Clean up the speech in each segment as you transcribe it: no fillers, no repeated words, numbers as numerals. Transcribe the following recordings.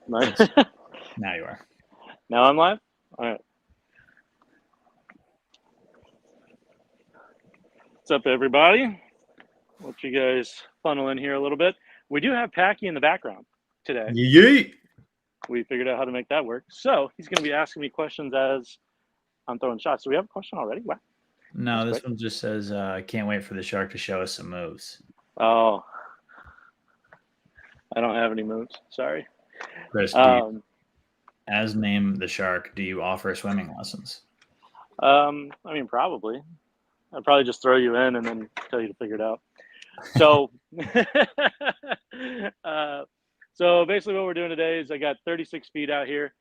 Nice. Now you are. Now I'm live? All right. What's up, everybody? Let you guys funnel in here a little bit. We do have Packy in the background today. Yeet. We figured out how to make that work. So he's going to be asking me questions as I'm throwing shots. So we have a question already? Wow. No, That's this one just says, I can't wait for the shark to show us some moves. Oh, I don't have any moves. Sorry. Chris, as name the shark, do you offer swimming lessons? I mean, probably. I'd probably just throw you in and then tell you to figure it out. So, so basically what we're doing today is I got 36 feet out here.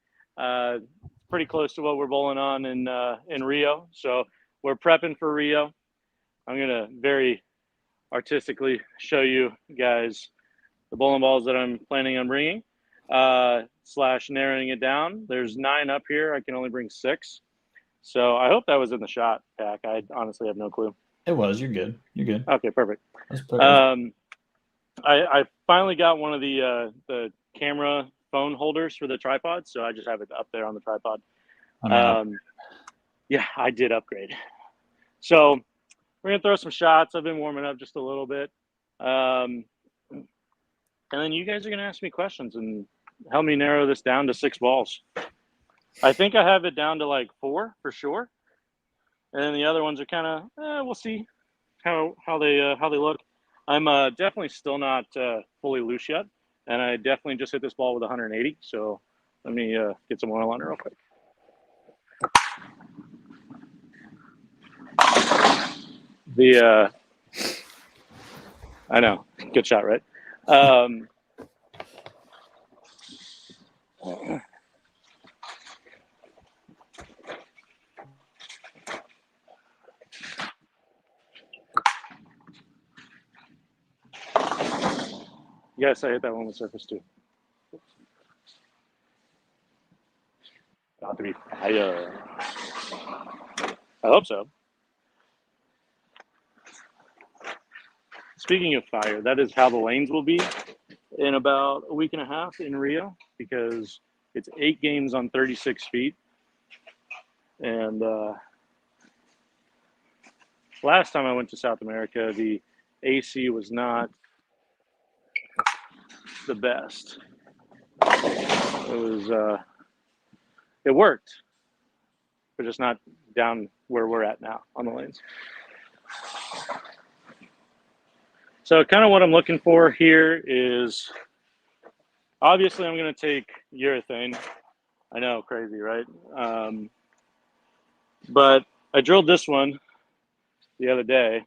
Pretty close to what we're bowling on in Rio. So we're prepping for Rio. I'm going to very artistically show you guys the bowling balls that I'm planning on bringing, slash narrowing it down. There's 9 up here. I can only bring 6. So I hope that was in the shot, Pack. I honestly have no clue. It was. You're good. You're good. Okay, perfect. I finally got one of the camera phone holders for the tripod, so I just have it up there on the tripod. Yeah, I did upgrade. So we're gonna throw some shots. I've been warming up just a little bit, and then you guys are gonna ask me questions and help me narrow this down to 6 balls. I think I have it down to like 4 for sure, and then the other ones are kind of we'll see how they look. I'm definitely still not fully loose yet, and I definitely just hit this ball with 180. So let me get some oil on it real quick. I know, good shot, right? Yes, I hit that one with surface too. Got to be fire. I hope so. Speaking of fire, that is how the lanes will be in about a week and a half in Rio, because it's 8 games on 36 feet. And last time I went to South America, the AC was not the best. It was it worked, but just not down where we're at now on the lanes. So kind of what I'm looking for here is, obviously I'm going to take urethane. I know, crazy, right? But I drilled this one the other day.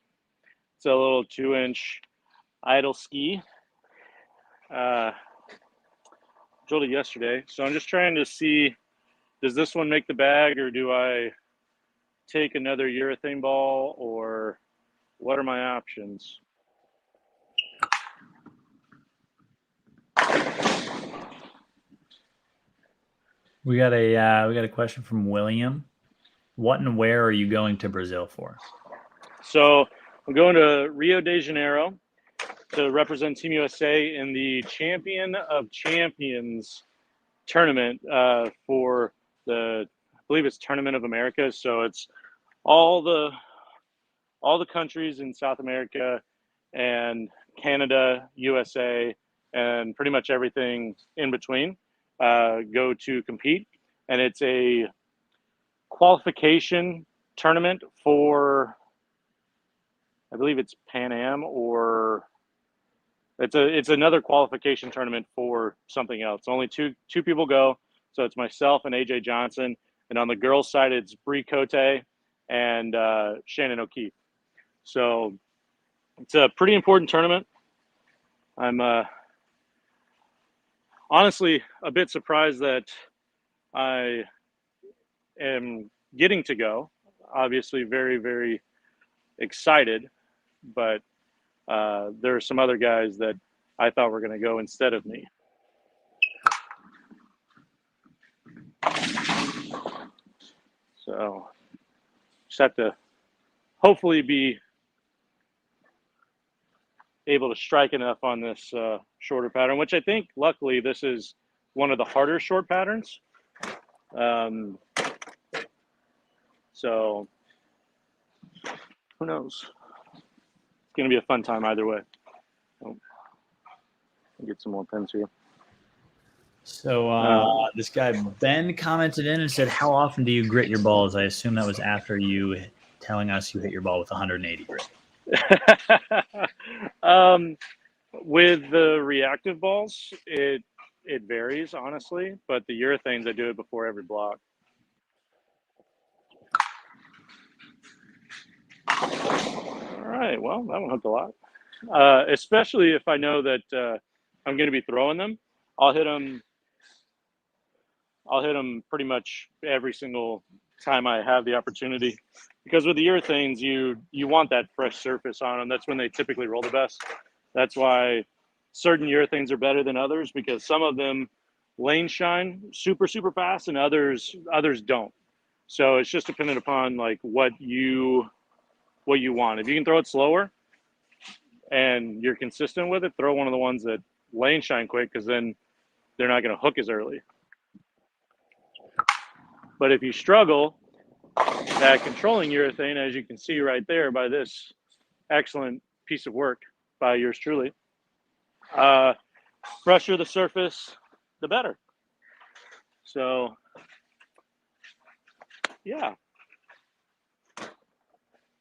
It's a little 2-inch idle ski. Drilled it yesterday. So I'm just trying to see, does this one make the bag, or do I take another urethane ball, or what are my options? We got a question from William. What and where are you going to Brazil for? So I'm going to Rio de Janeiro to represent Team USA in the Champion of Champions tournament for the, I believe it's Tournament of America. So it's all the countries in South America and Canada, USA, and pretty much everything in between go to compete. And it's a qualification tournament for, I believe it's Pan Am, or it's another qualification tournament for something else. Only two people go. So it's myself and AJ Johnson. And on the girls' side, it's Bree Cote and Shannon O'Keefe. So it's a pretty important tournament. I'm honestly a bit surprised that I am getting to go. Obviously very, very excited, but there are some other guys that I thought were going to go instead of me. So just have to hopefully be able to strike enough on this shorter pattern, which I think luckily this is one of the harder short patterns. So who knows? It's going to be a fun time either way. Oh, I'll get some more pens here. So this guy Ben commented in and said, "How often do you grit your balls?" I assume that was after you telling us you hit your ball with 180 grit. With the reactive balls, it varies, honestly, but the urethanes, I do it before every block. All right, well, that one hooked a lot. Especially if I know that I'm going to be throwing them, I'll hit them pretty much every single time I have the opportunity. Because with the urethanes, you want that fresh surface on them. That's when they typically roll the best. That's why certain urethanes are better than others, because some of them lane shine super, super fast and others don't. So it's just dependent upon like what you want. If you can throw it slower and you're consistent with it, throw one of the ones that lane shine quick, because then they're not going to hook as early. But if you struggle, that controlling urethane, as you can see right there by this excellent piece of work by yours truly, fresher the surface, the better. So, yeah.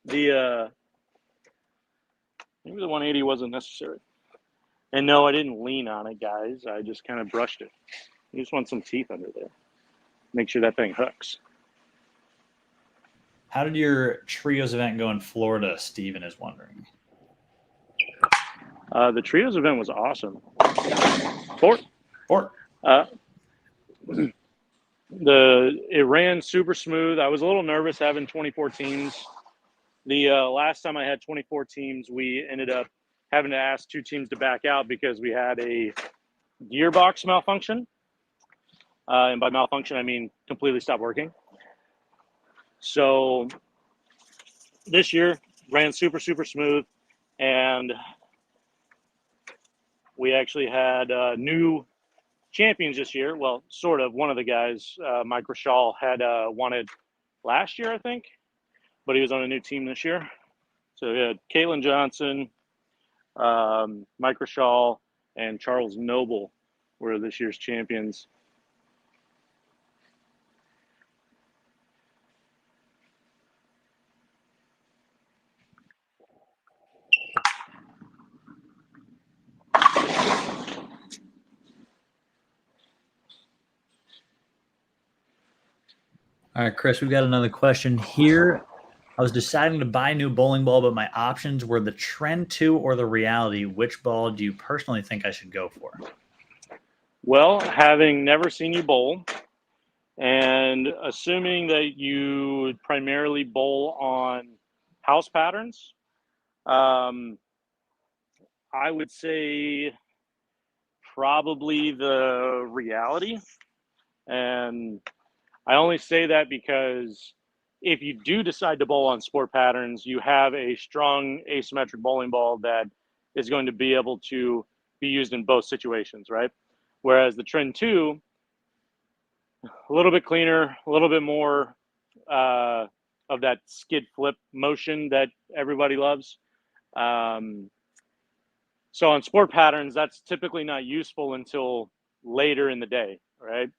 Maybe the 180 wasn't necessary. And no, I didn't lean on it, guys. I just kind of brushed it. You just want some teeth under there. Make sure that thing hooks. How did your trios event go in Florida? Steven is wondering. The trios event was awesome. Fourth. It ran super smooth. I was a little nervous having 24 teams. The last time I had 24 teams, we ended up having to ask 2 teams to back out because we had a gearbox malfunction. And by malfunction, I mean completely stopped working. So this year ran super, super smooth. And we actually had new champions this year. Well, sort of. One of the guys, Mike Rashall, had won it last year, I think. But he was on a new team this year. So we had Caitlin Johnson, Mike Rashall, and Charles Noble were this year's champions. All right, Chris, we've got another question here. I was deciding to buy a new bowling ball, but my options were the Trend 2 or the Reality. Which ball do you personally think I should go for? Well, having never seen you bowl, and assuming that you primarily bowl on house patterns, I would say probably the Reality. And I only say that because if you do decide to bowl on sport patterns, you have a strong asymmetric bowling ball that is going to be able to be used in both situations, right? Whereas the Trend 2, a little bit cleaner, a little bit more of that skid flip motion that everybody loves. So on sport patterns, that's typically not useful until later in the day, right?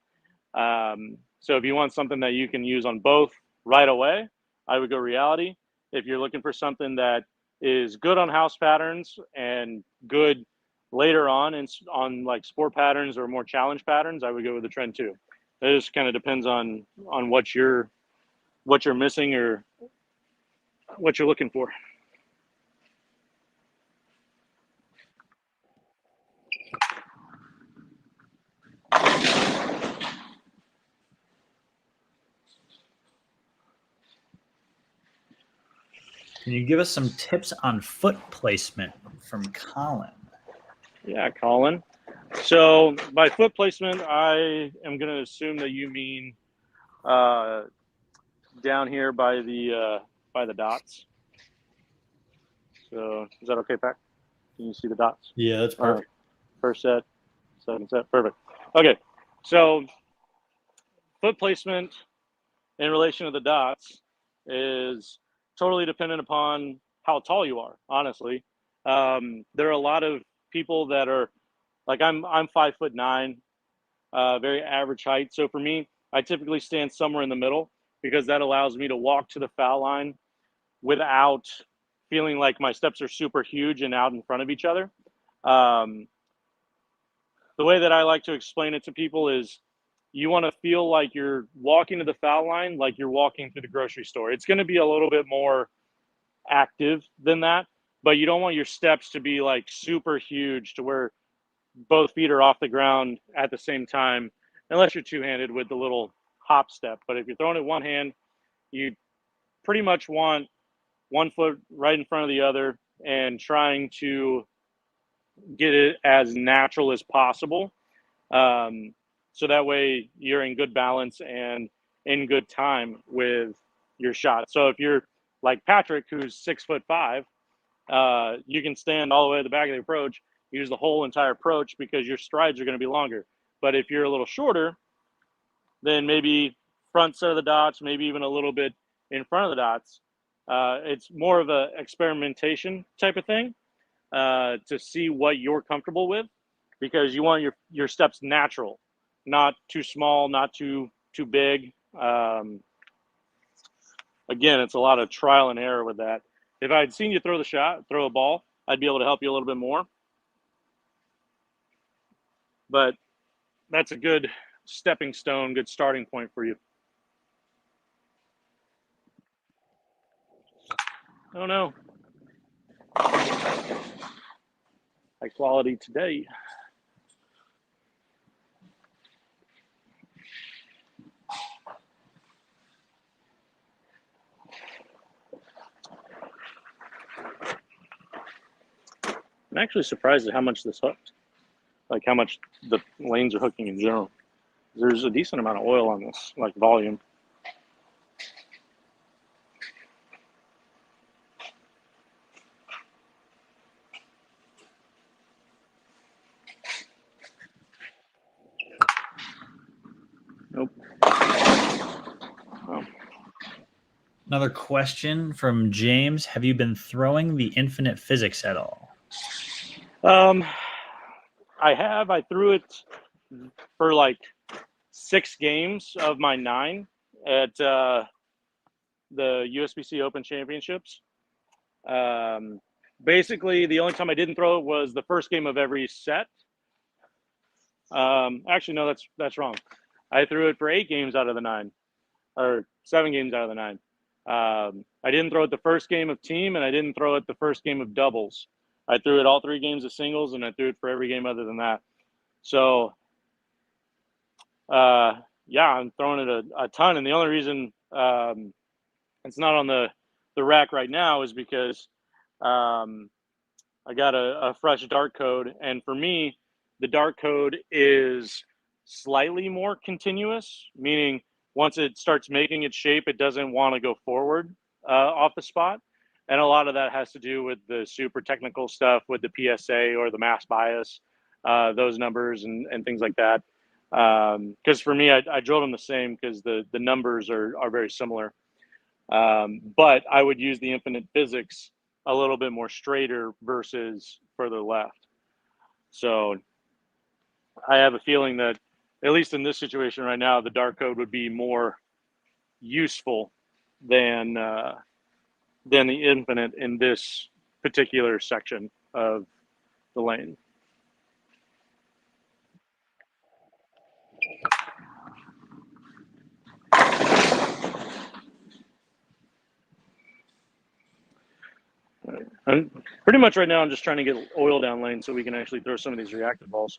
So if you want something that you can use on both right away, I would go Reality. If you're looking for something that is good on house patterns and good later on on like sport patterns or more challenge patterns, I would go with the Trend 2. It just kind of depends on what you're missing or what you're looking for. Can you give us some tips on foot placement from Colin? Yeah, Colin. So by foot placement, I am going to assume that you mean down here by the dots. So is that okay, Pat? Can you see the dots? Yeah, that's perfect. First set, second set, perfect. Okay. So foot placement in relation to the dots is totally dependent upon how tall you are, honestly. There are a lot of people that are like, I'm 5'9", very average height. So for me, I typically stand somewhere in the middle because that allows me to walk to the foul line without feeling like my steps are super huge and out in front of each other. The way that I like to explain it to people is you want to feel like you're walking to the foul line like you're walking through the grocery store. It's going to be a little bit more active than that, but you don't want your steps to be like super huge to where both feet are off the ground at the same time, unless you're two-handed with the little hop step. But if you're throwing it one hand, you pretty much want one foot right in front of the other and trying to get it as natural as possible. So that way you're in good balance and in good time with your shot. So if you're like Patrick, who's 6'5", you can stand all the way to the back of the approach, use the whole entire approach because your strides are going to be longer. But if you're a little shorter, then maybe front set of the dots, maybe even a little bit in front of the dots. It's more of a experimentation type of thing to see what you're comfortable with, because you want your steps natural, not too small, not too big. Again, it's a lot of trial and error with that. If I had seen you throw a ball, I'd be able to help you a little bit more. But that's a good stepping stone, good starting point for you. Oh no. High quality today. I'm actually surprised at how much this hooked. Like how much the lanes are hooking in general. There's a decent amount of oil on this, like volume. Nope. Oh. Another question from James. Have you been throwing the infinite physics at all? I have. I threw it for like 6 games of my 9 at the USBC Open Championships. Basically, the only time I didn't throw it was the first game of every set. Actually, no, that's wrong. I threw it for 8 games out of the 9, or 7 games out of the 9. I didn't throw it the first game of team, and I didn't throw it the first game of doubles. I threw it all 3 games of singles, and I threw it for every game other than that. So, yeah, I'm throwing it a ton. And the only reason it's not on the rack right now is because I got a fresh dart code. And for me, the dart code is slightly more continuous, meaning once it starts making its shape, it doesn't want to go forward off the spot. And a lot of that has to do with the super technical stuff with the PSA or the mass bias, those numbers and things like that. Because for me, I drilled them the same because the numbers are very similar. But I would use the infinite physics a little bit more straighter versus further left. So I have a feeling that, at least in this situation right now, the dart code would be more useful than the infinite in this particular section of the lane. And pretty much right now, I'm just trying to get oil down lane so we can actually throw some of these reactive balls.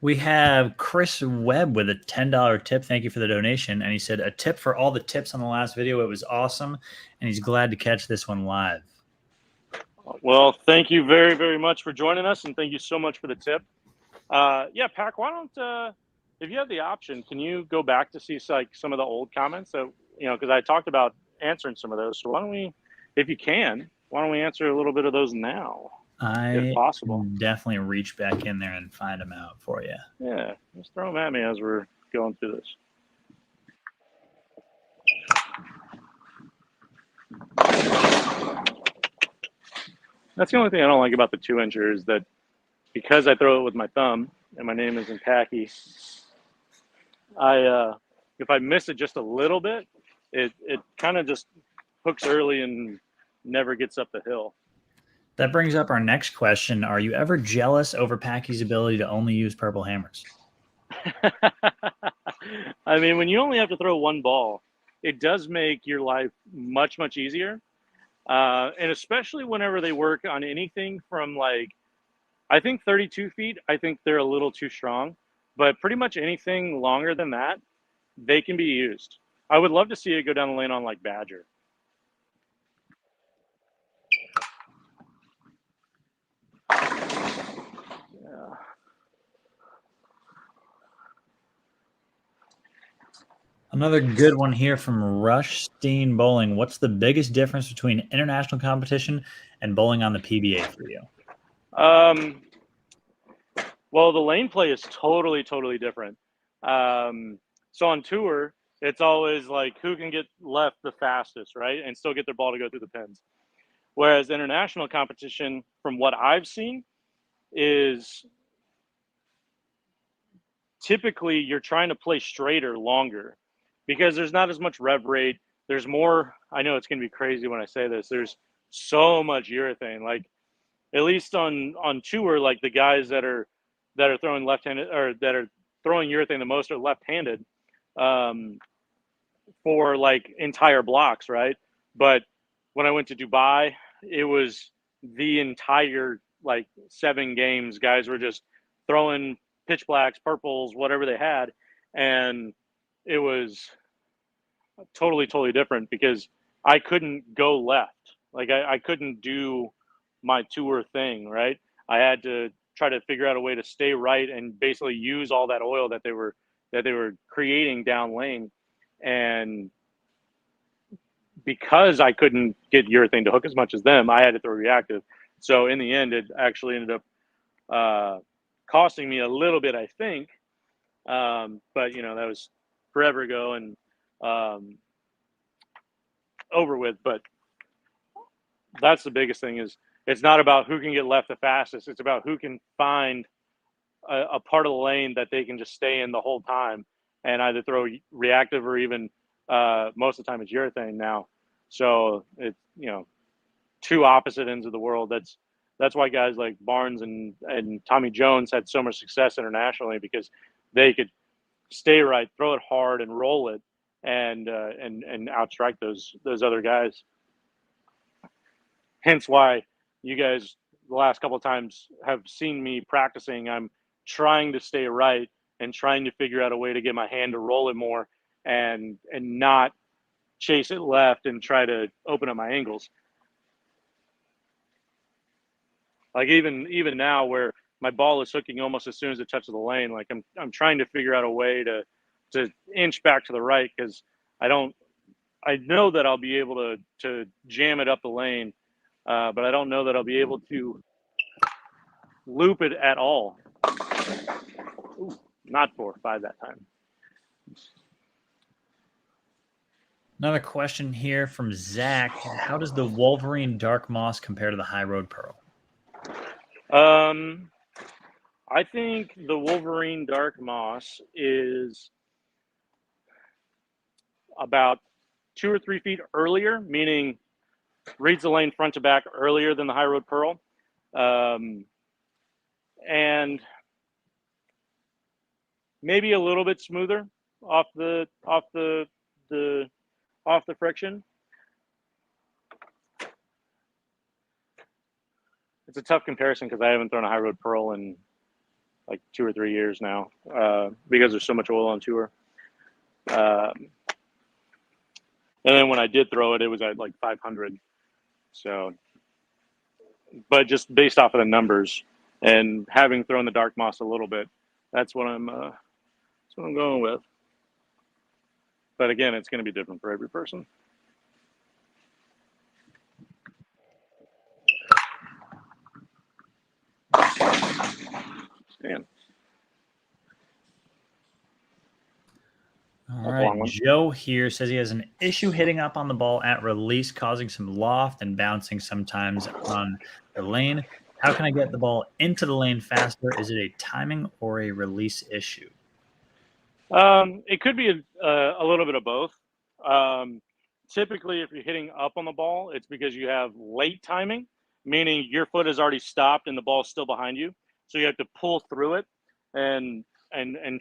We have Chris Webb with a $10 tip. Thank you for the donation. And he said, a tip for all the tips on the last video. It was awesome. And he's glad to catch this one live. Well, thank you very, very much for joining us. And thank you so much for the tip. Yeah, Pac, why don't, if you have the option, can you go back to see like some of the old comments that, because I talked about answering some of those. So why don't we, if you can, why don't we answer a little bit of those now? I possible. can definitely reach back in there and find them out for you. Yeah, just throw them at me as we're going through this. That's the only thing I don't like about the 2-incher is that because I throw it with my thumb and my name isn't tacky, if I miss it just a little bit, it kind of just hooks early and never gets up the hill. That brings up our next question. Are you ever jealous over Packy's ability to only use purple hammers? I mean, when you only have to throw one ball, it does make your life much, much easier. And especially whenever they work on anything from like, I think 32 feet, I think they're a little too strong, but pretty much anything longer than that, they can be used. I would love to see it go down the lane on like Badger. Yeah. Another good one here from Rushstein Bowling. What's the biggest difference between international competition and bowling on the PBA for you? Well, the lane play is totally, totally different. So on tour, it's always like who can get left the fastest, right? And still get their ball to go through the pins. Whereas international competition, from what I've seen, is typically you're trying to play straighter longer because there's not as much rev rate. There's more, I know it's going to be crazy when I say this, there's so much urethane. Like at least on tour, like the guys that are throwing left-handed or that are throwing urethane the most are left-handed for like entire blocks, right? But when I went to Dubai, it was the entire like 7 games. Guys were just throwing pitch blacks, purples, whatever they had, and it was totally, totally different because I couldn't go left. Like I couldn't do my tour thing, right? I had to try to figure out a way to stay right and basically use all that oil that they were creating down lane. And because I couldn't get urethane to hook as much as them, I had to throw reactive. So in the end, it actually ended up costing me a little bit, I think. But you know, that was forever ago and over with. But that's the biggest thing is it's not about who can get left the fastest. It's about who can find a part of the lane that they can just stay in the whole time and either throw reactive or even most of the time it's urethane now. So it's, you know, two opposite ends of the world. That's why guys like Barnes and Tommy Jones had so much success internationally because they could stay right, throw it hard, and roll it, and outstrike those other guys. Hence why you guys the last couple of times have seen me practicing. I'm trying to stay right and trying to figure out a way to get my hand to roll it more and not chase it left and try to open up my angles. Like even now where my ball is hooking almost as soon as it touches the lane, like I'm trying to figure out a way to inch back to the right because I know that I'll be able to jam it up the lane, but I don't know that I'll be able to loop it at all. Ooh, not 4-5 that time. Another question here from Zach. How does the Wolverine Dark Moss compare to the High Road Pearl? I think the Wolverine Dark Moss is about 2 or 3 feet earlier, meaning reads the lane front to back earlier than the High Road Pearl. And maybe a little bit smoother off the friction. It's a tough comparison because I haven't thrown a High Road Pearl in like 2 or 3 years now because there's so much oil on tour. And then when I did throw it, it was at like 500. So, but just based off of the numbers and having thrown the Dark Moss a little bit, that's what I'm going with. But again, it's going to be different for every person. fan. All right, Joe here says he has an issue hitting up on the ball at release, causing some loft and bouncing sometimes on the lane. How can I get the ball into the lane faster? Is it a timing or a release issue? It could be a little bit of both. Typically, if you're hitting up on the ball, it's because you have late timing, meaning your foot has already stopped and the ball's still behind you. So you have to pull through it and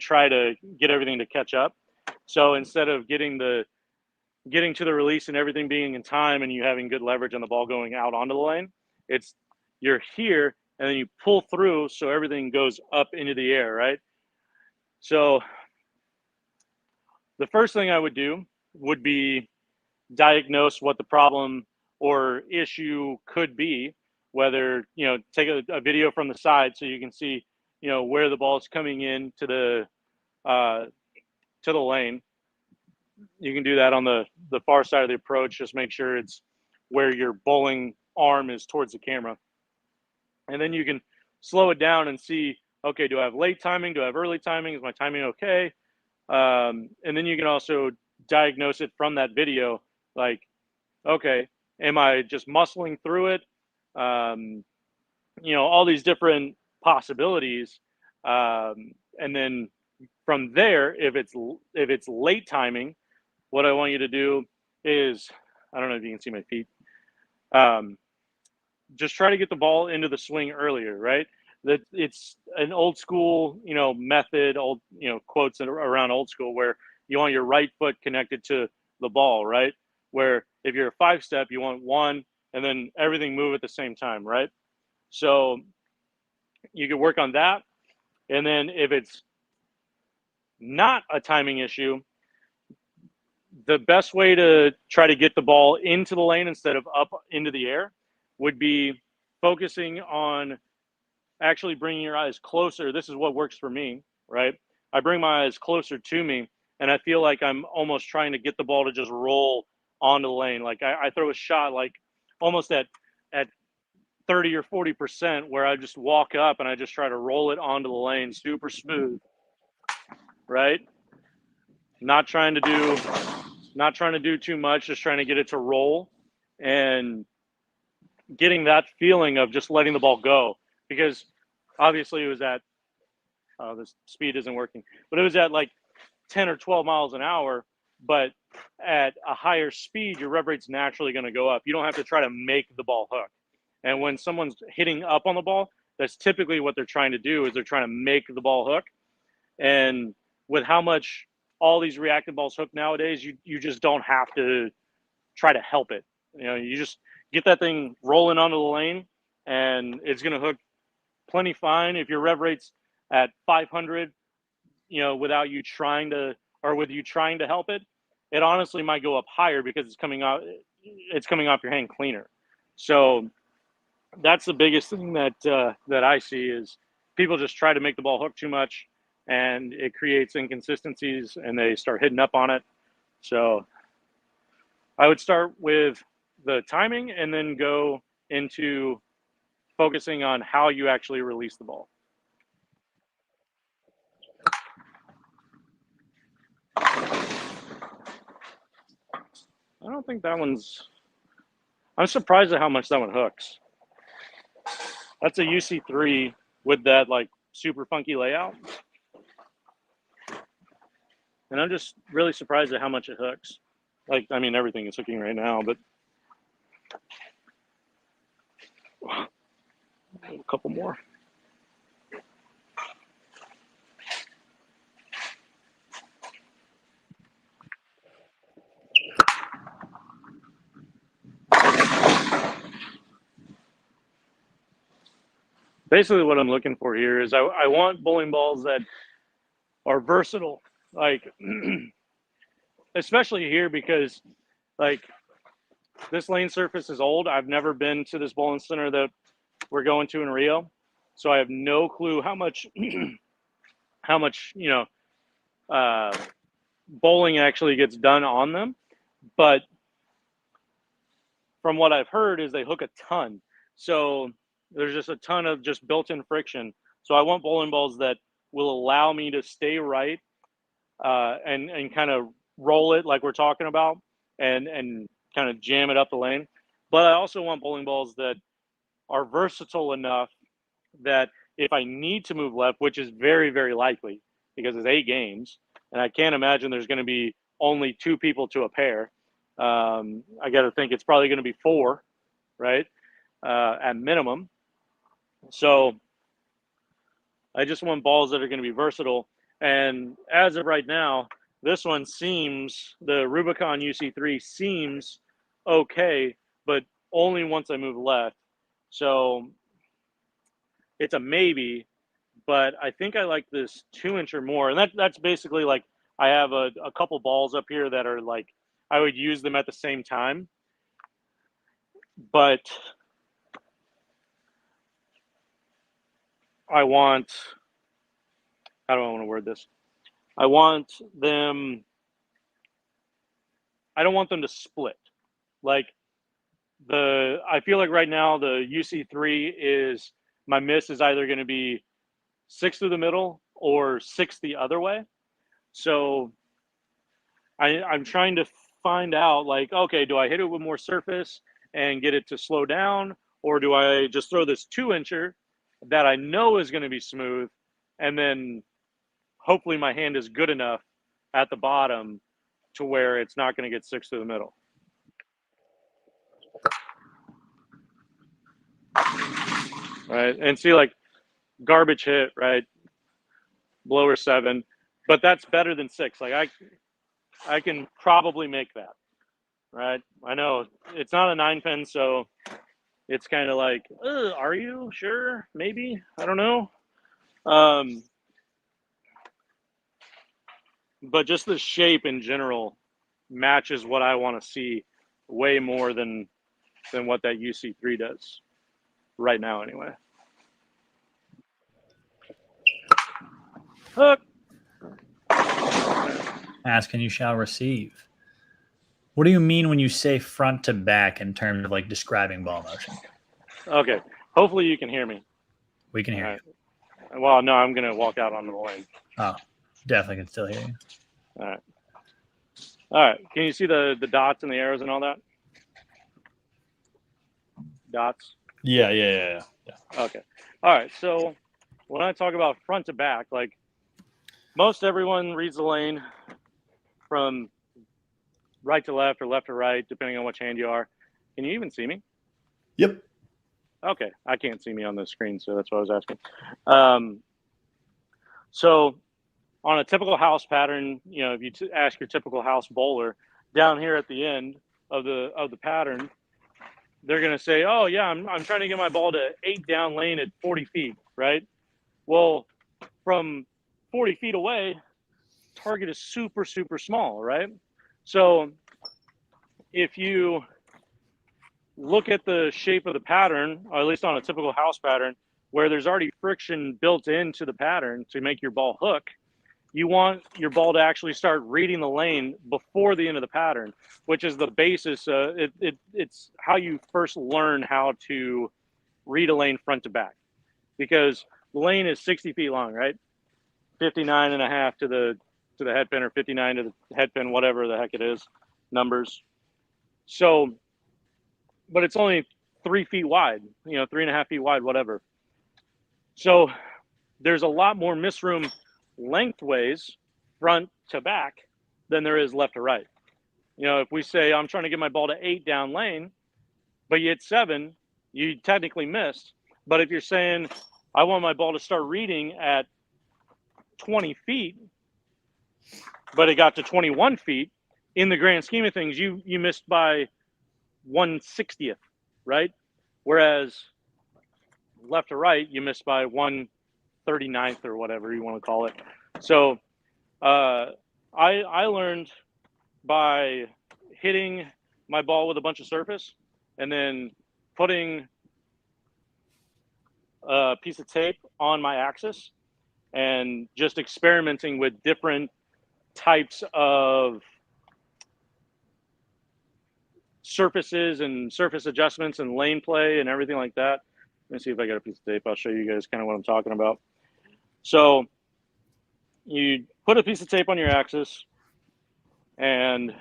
try to get everything to catch up. So instead of getting to the release and everything being in time and you having good leverage on the ball going out onto the lane, it's you're here and then you pull through so everything goes up into the air, right? So the first thing I would do would be diagnose what the problem or issue could be, whether, take a video from the side so you can see, where the ball is coming in to the lane. You can do that on the far side of the approach. Just make sure it's where your bowling arm is towards the camera. And then you can slow it down and see, okay, do I have late timing? Do I have early timing? Is my timing okay? And then you can also diagnose it from that video. Like, okay, am I just muscling through it? All these different possibilities. And then from there, if it's late timing, what I want you to do is, I don't know if you can see my feet. Just try to get the ball into the swing earlier, right? That it's an old school, method, old, quotes around old school where you want your right foot connected to the ball, right? Where if you're a 5-step, you want one and then everything move at the same time, right? So you can work on that. And then if it's not a timing issue, the best way to try to get the ball into the lane instead of up into the air would be focusing on actually bringing your eyes closer. This is what works for me, right? I bring my eyes closer to me and I feel like I'm almost trying to get the ball to just roll onto the lane. Like I throw a shot like almost at 30 or 40% where I just walk up and I just try to roll it onto the lane super smooth, right? Not trying to do too much, just trying to get it to roll and getting that feeling of just letting the ball go. Because obviously it was at, the speed isn't working, but it was at like 10 or 12 miles an hour, but at a higher speed, your rev rate's naturally going to go up. You don't have to try to make the ball hook. And when someone's hitting up on the ball, that's typically what they're trying to do is they're trying to make the ball hook. And with how much all these reactive balls hook nowadays, you just don't have to try to help it. You just get that thing rolling onto the lane and it's going to hook plenty fine. If your rev rate's at 500, without you trying to, or with you trying to help it, it honestly might go up higher because it's coming off your hand cleaner. So that's the biggest thing that I see is people just try to make the ball hook too much and it creates inconsistencies and they start hitting up on it. So I would start with the timing and then go into focusing on how you actually release the ball. I don't think that one's, I'm surprised at how much that one hooks. That's a UC3 with that like super funky layout. And I'm just really surprised at how much it hooks. Like, I mean, everything is hooking right now, but a couple more. Basically what I'm looking for here is I want bowling balls that are versatile, like especially here because like this lane surface is old. I've never been to this bowling center that we're going to in Rio, so I have no clue how much bowling actually gets done on them. But from what I've heard is they hook a ton, so there's just a ton of just built-in friction. So I want bowling balls that will allow me to stay right and kind of roll it like we're talking about and kind of jam it up the lane. But I also want bowling balls that are versatile enough that if I need to move left, which is very, very likely because it's 8 games, and I can't imagine there's going to be only 2 people to a pair. I got to think it's probably going to be 4, right, at minimum. So I just want balls that are going to be versatile. And as of right now, this one seems, the Rubicon UC3 seems okay, but only once I move left. So it's a maybe, but I think I like this 2-incher more. And that's basically like I have a couple balls up here that are like I would use them at the same time. But I want, how do I want to word this? I don't want them to split. Like I feel like right now the UC3 is, my miss is either going to be 6 through the middle or 6 the other way. So I'm trying to find out, like, okay, do I hit it with more surface and get it to slow down, or do I just throw this 2-incher that I know is going to be smooth, and then hopefully my hand is good enough at the bottom to where it's not going to get 6 through the middle. Right, and see, like, garbage hit, right, blower 7, but that's better than 6. Like I can probably make that, right? I know it's not a 9-pin, so it's kind of like, are you sure? Maybe, I don't know. But just the shape in general matches what I want to see way more than what that UC3 does right now, anyway. Hook. Ask and you shall receive. What do you mean when you say front to back in terms of like describing ball motion? Okay. Hopefully you can hear me. We can hear you. Well, no, I'm going to walk out on the lane. Oh, definitely can still hear you. All right. All right. Can you see the dots and the arrows and all that? Dots? Yeah. Okay. All right. So when I talk about front to back, like most everyone reads the lane from right to left or left to right, depending on which hand you are. Can you even see me? Yep. Okay. I can't see me on the screen, so that's what I was asking. So on a typical house pattern, you know, if you ask your typical house bowler, down here at the end of the pattern, they're going to say, oh, yeah, I'm trying to get my ball to 8 down lane at 40 feet, right? Well, from 40 feet away, target is super, super small, right? So if you look at the shape of the pattern, or at least on a typical house pattern, where there's already friction built into the pattern to make your ball hook, you want your ball to actually start reading the lane before the end of the pattern, which is the basis. It's how you first learn how to read a lane front to back, because the lane is 60 feet long, right? 59 and a half to the head pin, or 59 to the head pin, whatever the heck it is, numbers. So, but it's only 3 feet wide, 3.5 feet wide, whatever. So there's a lot more miss room lengthways front to back than there is left to right. If we say I'm trying to get my ball to 8 down lane, but you hit 7, you technically missed. But if you're saying I want my ball to start reading at 20 feet, but it got to 21 feet, in the grand scheme of things, you missed by 1/60th, right? Whereas left to right, you missed by 1/39th or whatever you want to call it. So I learned by hitting my ball with a bunch of surface and then putting a piece of tape on my axis and just experimenting with different types of surfaces and surface adjustments and lane play and everything like that. Let me see if I got a piece of tape. I'll show you guys kind of what I'm talking about. So you put a piece of tape on your axis, and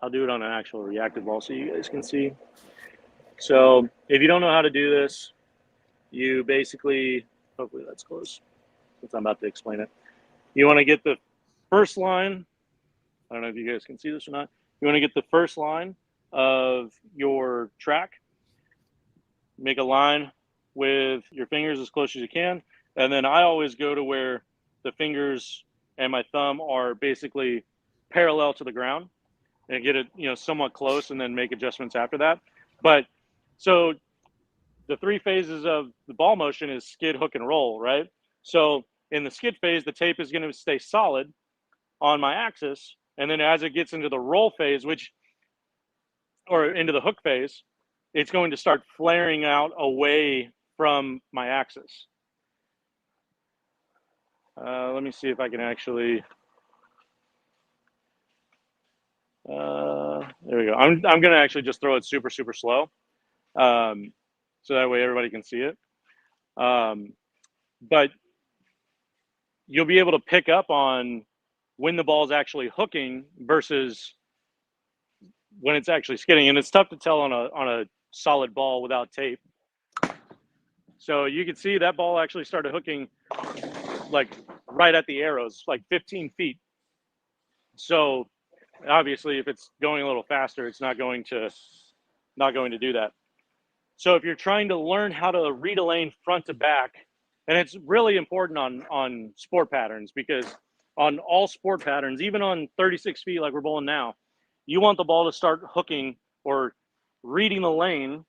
I'll do it on an actual reactive ball so you guys can see. So if you don't know how to do this, you basically, hopefully that's close since I'm about to explain it. You want to get the first line. I don't know if you guys can see this or not. You want to get the first line of your track, make a line with your fingers as close as you can. And then I always go to where the fingers and my thumb are basically parallel to the ground and get it, somewhat close, and then make adjustments after that. But so the three phases of the ball motion is skid, hook, and roll, right? So in the skid phase, the tape is going to stay solid on my axis. And then as it gets into the roll phase, or into the hook phase, it's going to start flaring out away from my axis. Let me see if I can actually, there we go. I'm going to actually just throw it super, super slow. So that way everybody can see it. But you'll be able to pick up on when the ball is actually hooking versus when it's actually skidding. And it's tough to tell on a solid ball without tape. So you can see that ball actually started hooking like right at the arrows, like 15 feet. So obviously if it's going a little faster, it's not going to do that. So if you're trying to learn how to read a lane front to back, and it's really important on sport patterns, because on all sport patterns, even on 36 feet like we're bowling now, you want the ball to start hooking or reading the lane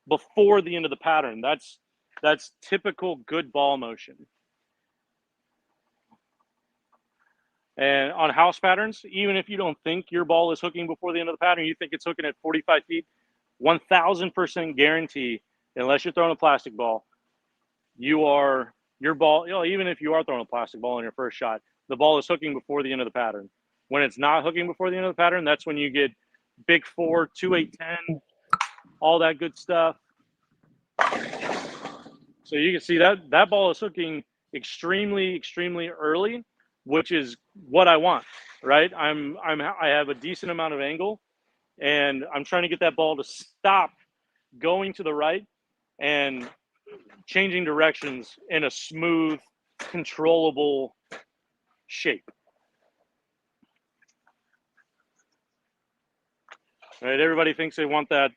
before the end of the pattern. That's typical good ball motion. And on house patterns, even if you don't think your ball is hooking before the end of the pattern, you think it's hooking at 45 feet, 1,000% guarantee, unless you're throwing a plastic ball, your ball, even if you are throwing a plastic ball on your first shot, the ball is hooking before the end of the pattern. When it's not hooking before the end of the pattern, that's when you get big 4, 2, 8, 10, all that good stuff. So you can see that ball is hooking extremely, extremely early, which is what I want, right? I have a decent amount of angle, and I'm trying to get that ball to stop going to the right and changing directions in a smooth, controllable shape. Right? Everybody thinks they want that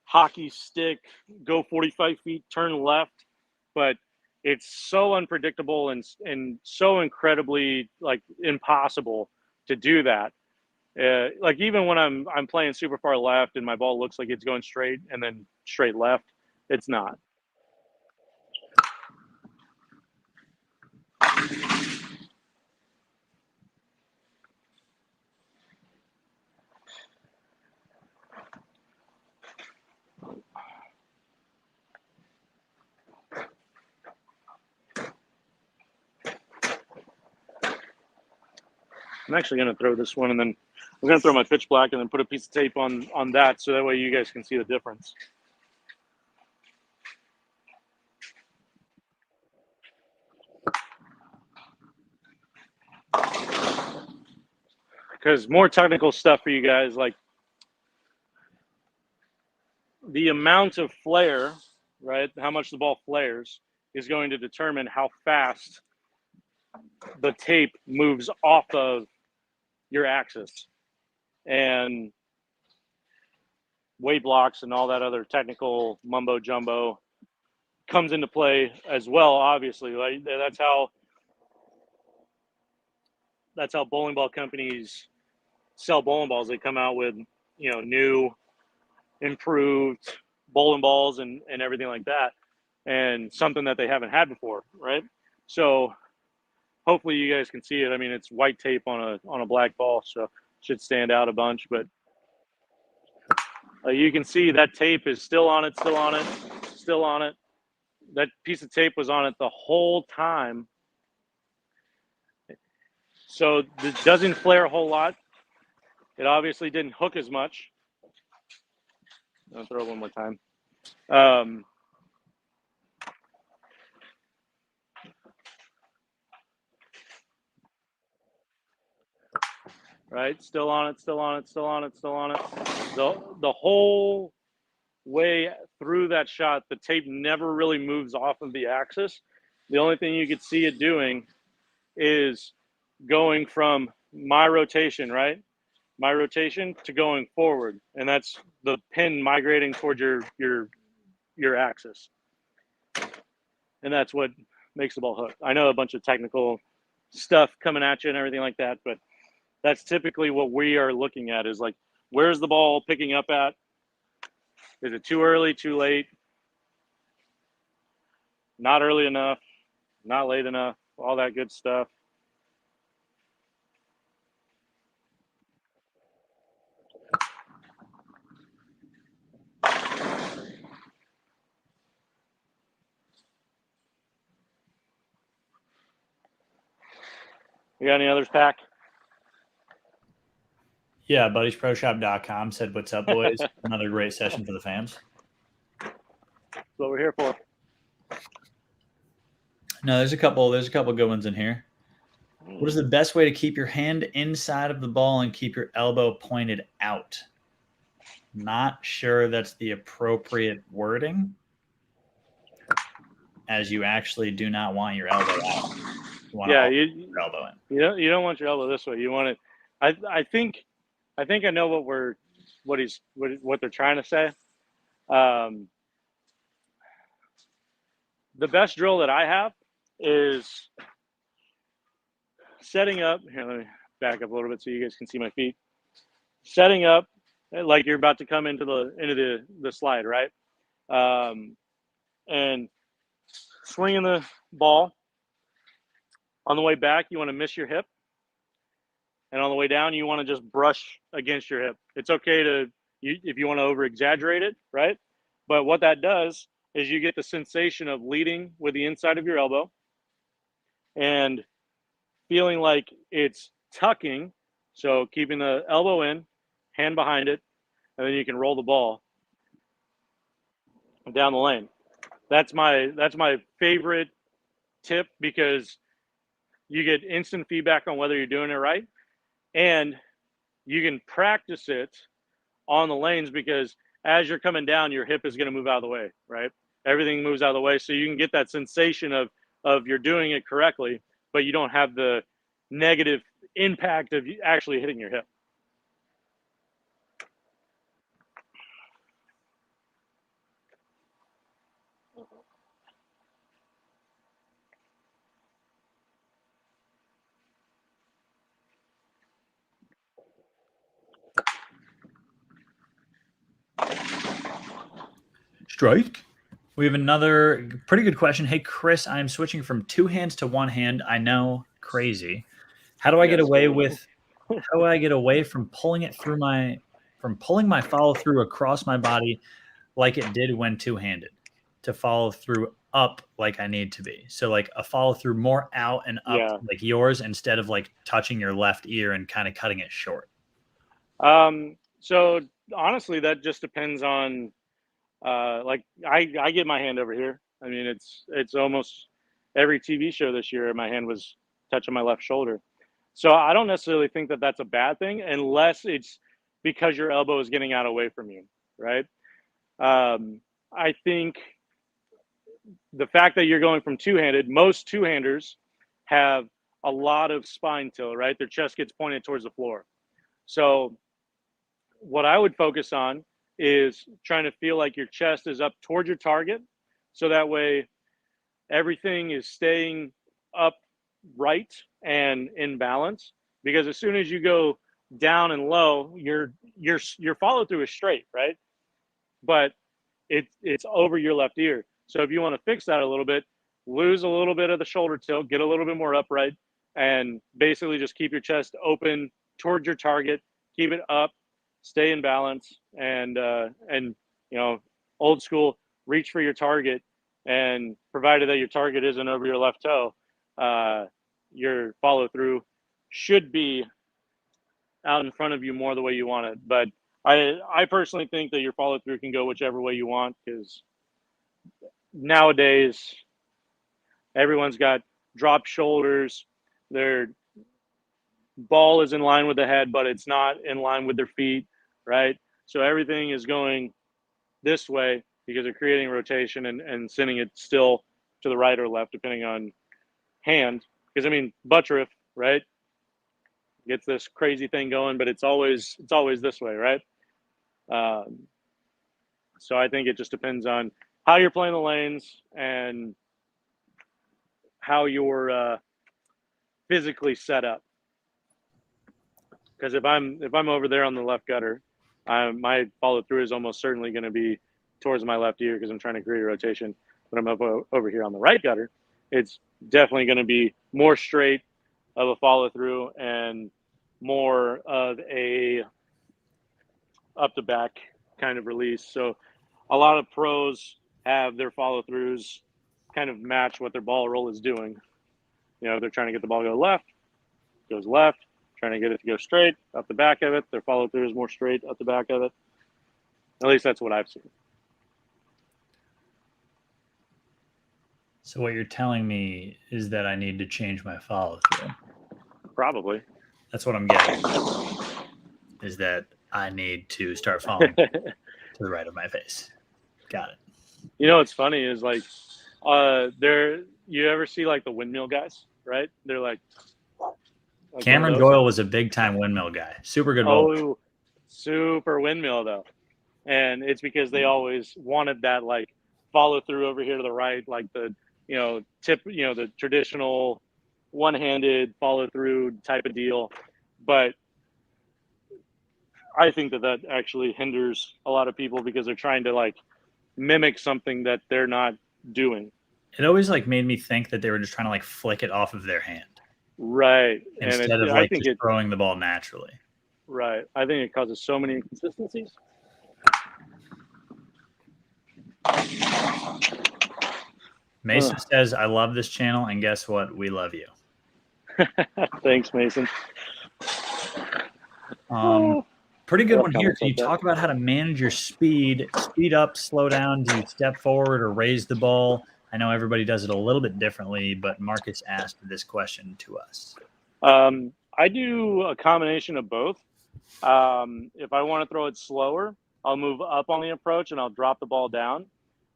hockey stick, go 45 feet, turn left, but it's so unpredictable and so incredibly impossible to do that. Like even when I'm playing super far left and my ball looks like it's going straight and then straight left, it's not. I'm actually going to throw this one, and then I'm going to throw my pitch black and then put a piece of tape on that, so that way you guys can see the difference. Because more technical stuff for you guys, like the amount of flare, right, how much the ball flares, is going to determine how fast the tape moves off of your axis. And weight blocks and all that other technical mumbo jumbo comes into play as well, obviously. Like that's how bowling ball companies sell bowling balls. They come out with, new, improved bowling balls and everything like that, and something that they haven't had before, right? So hopefully you guys can see it. I mean, it's white tape on a black ball, so it should stand out a bunch, but you can see that tape is still on it. That piece of tape was on it the whole time. So it doesn't flare a whole lot. It obviously didn't hook as much. I'll throw it one more time. right? Still on it, still on it, still on it, still on it. The whole way through that shot, the tape never really moves off of the axis. The only thing you could see it doing is going from my rotation, right? My rotation to going forward, and that's the pin migrating towards your axis, and that's what makes the ball hook. I know a bunch of technical stuff coming at you and everything like that, but that's typically what we are looking at is like, where's the ball picking up at? Is it too early, too late? Not early enough, not late enough, all that good stuff. You got any others, Pack? Yeah, buddiesproshop.com said, "What's up, boys? Another great session for the fans." That's what we're here for. No, there's a couple good ones in here. What is the best way to keep your hand inside of the ball and keep your elbow pointed out? Not sure that's the appropriate wording, as you actually do not want your elbow out. You want Yeah, your elbow in. You don't want your elbow this way. You want it. I think I know what they're trying to say. The best drill that I have is setting up. Here, let me back up a little bit so you guys can see my feet. Setting up like you're about to come into the slide, right? And swinging the ball. On the way back, you want to miss your hip. And on the way down, you want to just brush against your hip. It's okay if you want to over exaggerate it, right? But what that does is you get the sensation of leading with the inside of your elbow and feeling like it's tucking. So keeping the elbow in, hand behind it, and then you can roll the ball down the lane. That's my favorite tip because you get instant feedback on whether you're doing it right, and you can practice it on the lanes because as you're coming down, your hip is going to move out of the way, right? Everything moves out of the way, so you can get that sensation of you're doing it correctly, but you don't have the negative impact of actually hitting your hip. Strike. We have another pretty good question. Hey, Kris, I'm switching from two hands to one hand. I know, crazy. How do I get away from pulling it through pulling my follow through across my body like it did when two-handed to follow through up like I need to be? So like a follow through more out and up, Yeah. like yours, instead of like touching your left ear and kind of cutting it short. So honestly, that just depends on like I get my hand over here. I mean, it's almost every TV show this year. My hand was touching my left shoulder. So I don't necessarily think that that's a bad thing unless it's because your elbow is getting out away from you, right? I think the fact that you're going from two-handed, most two-handers have a lot of spine tilt, right? Their chest gets pointed towards the floor. So what I would focus on is trying to feel like your chest is up towards your target. So that way everything is staying upright and in balance. Because as soon as you go down and low, your follow through is straight, right? But it's over your left ear. So if you want to fix that a little bit, lose a little bit of the shoulder tilt, get a little bit more upright, and basically just keep your chest open towards your target, keep it up, stay in balance, and old school, reach for your target, and provided that your target isn't over your left toe, your follow through should be out in front of you more the way you want it. But I personally think that your follow through can go whichever way you want, because nowadays everyone's got drop shoulders. They're ball is in line with the head, but it's not in line with their feet, right? So everything is going this way because they're creating rotation and sending it still to the right or left, depending on hand. Because I mean, buttress, right? Gets this crazy thing going, but it's always this way, right? So I think it just depends on how you're playing the lanes and how you're physically set up. Because if I'm over there on the left gutter, my follow through is almost certainly going to be towards my left ear because I'm trying to create a rotation. But I'm up over here on the right gutter, it's definitely going to be more straight of a follow through and more of a up to back kind of release. So a lot of pros have their follow throughs kind of match what their ball roll is doing. You know, if they're trying to get the ball to go left, goes left. Trying to get it to go straight up the back of it. Their follow through is more straight up the back of it. At least that's what I've seen. So what you're telling me is that I need to change my follow through. Probably. That's what I'm getting. Is that I need to start falling to the right of my face. Got it. You know what's funny is like you ever see like the windmill guys, right? They're like Cameron Doyle was a big time windmill guy. Super good bowler. Oh, super windmill though. And it's because they always wanted that like follow through over here to the right, like the the traditional one-handed follow through type of deal. But I think that actually hinders a lot of people because they're trying to like mimic something that they're not doing. It always like made me think that they were just trying to like flick it off of their hand. Right. Instead of like just throwing the ball naturally. Right. I think it causes so many inconsistencies. Mason says, I love this channel, and guess what? We love you. Thanks, Mason. Pretty good one here. Can you talk about how to manage your speed up, slow down? Do you step forward or raise the ball? I know everybody does it a little bit differently, but Marcus asked this question to us. I do a combination of both. If I want to throw it slower, I'll move up on the approach and I'll drop the ball down.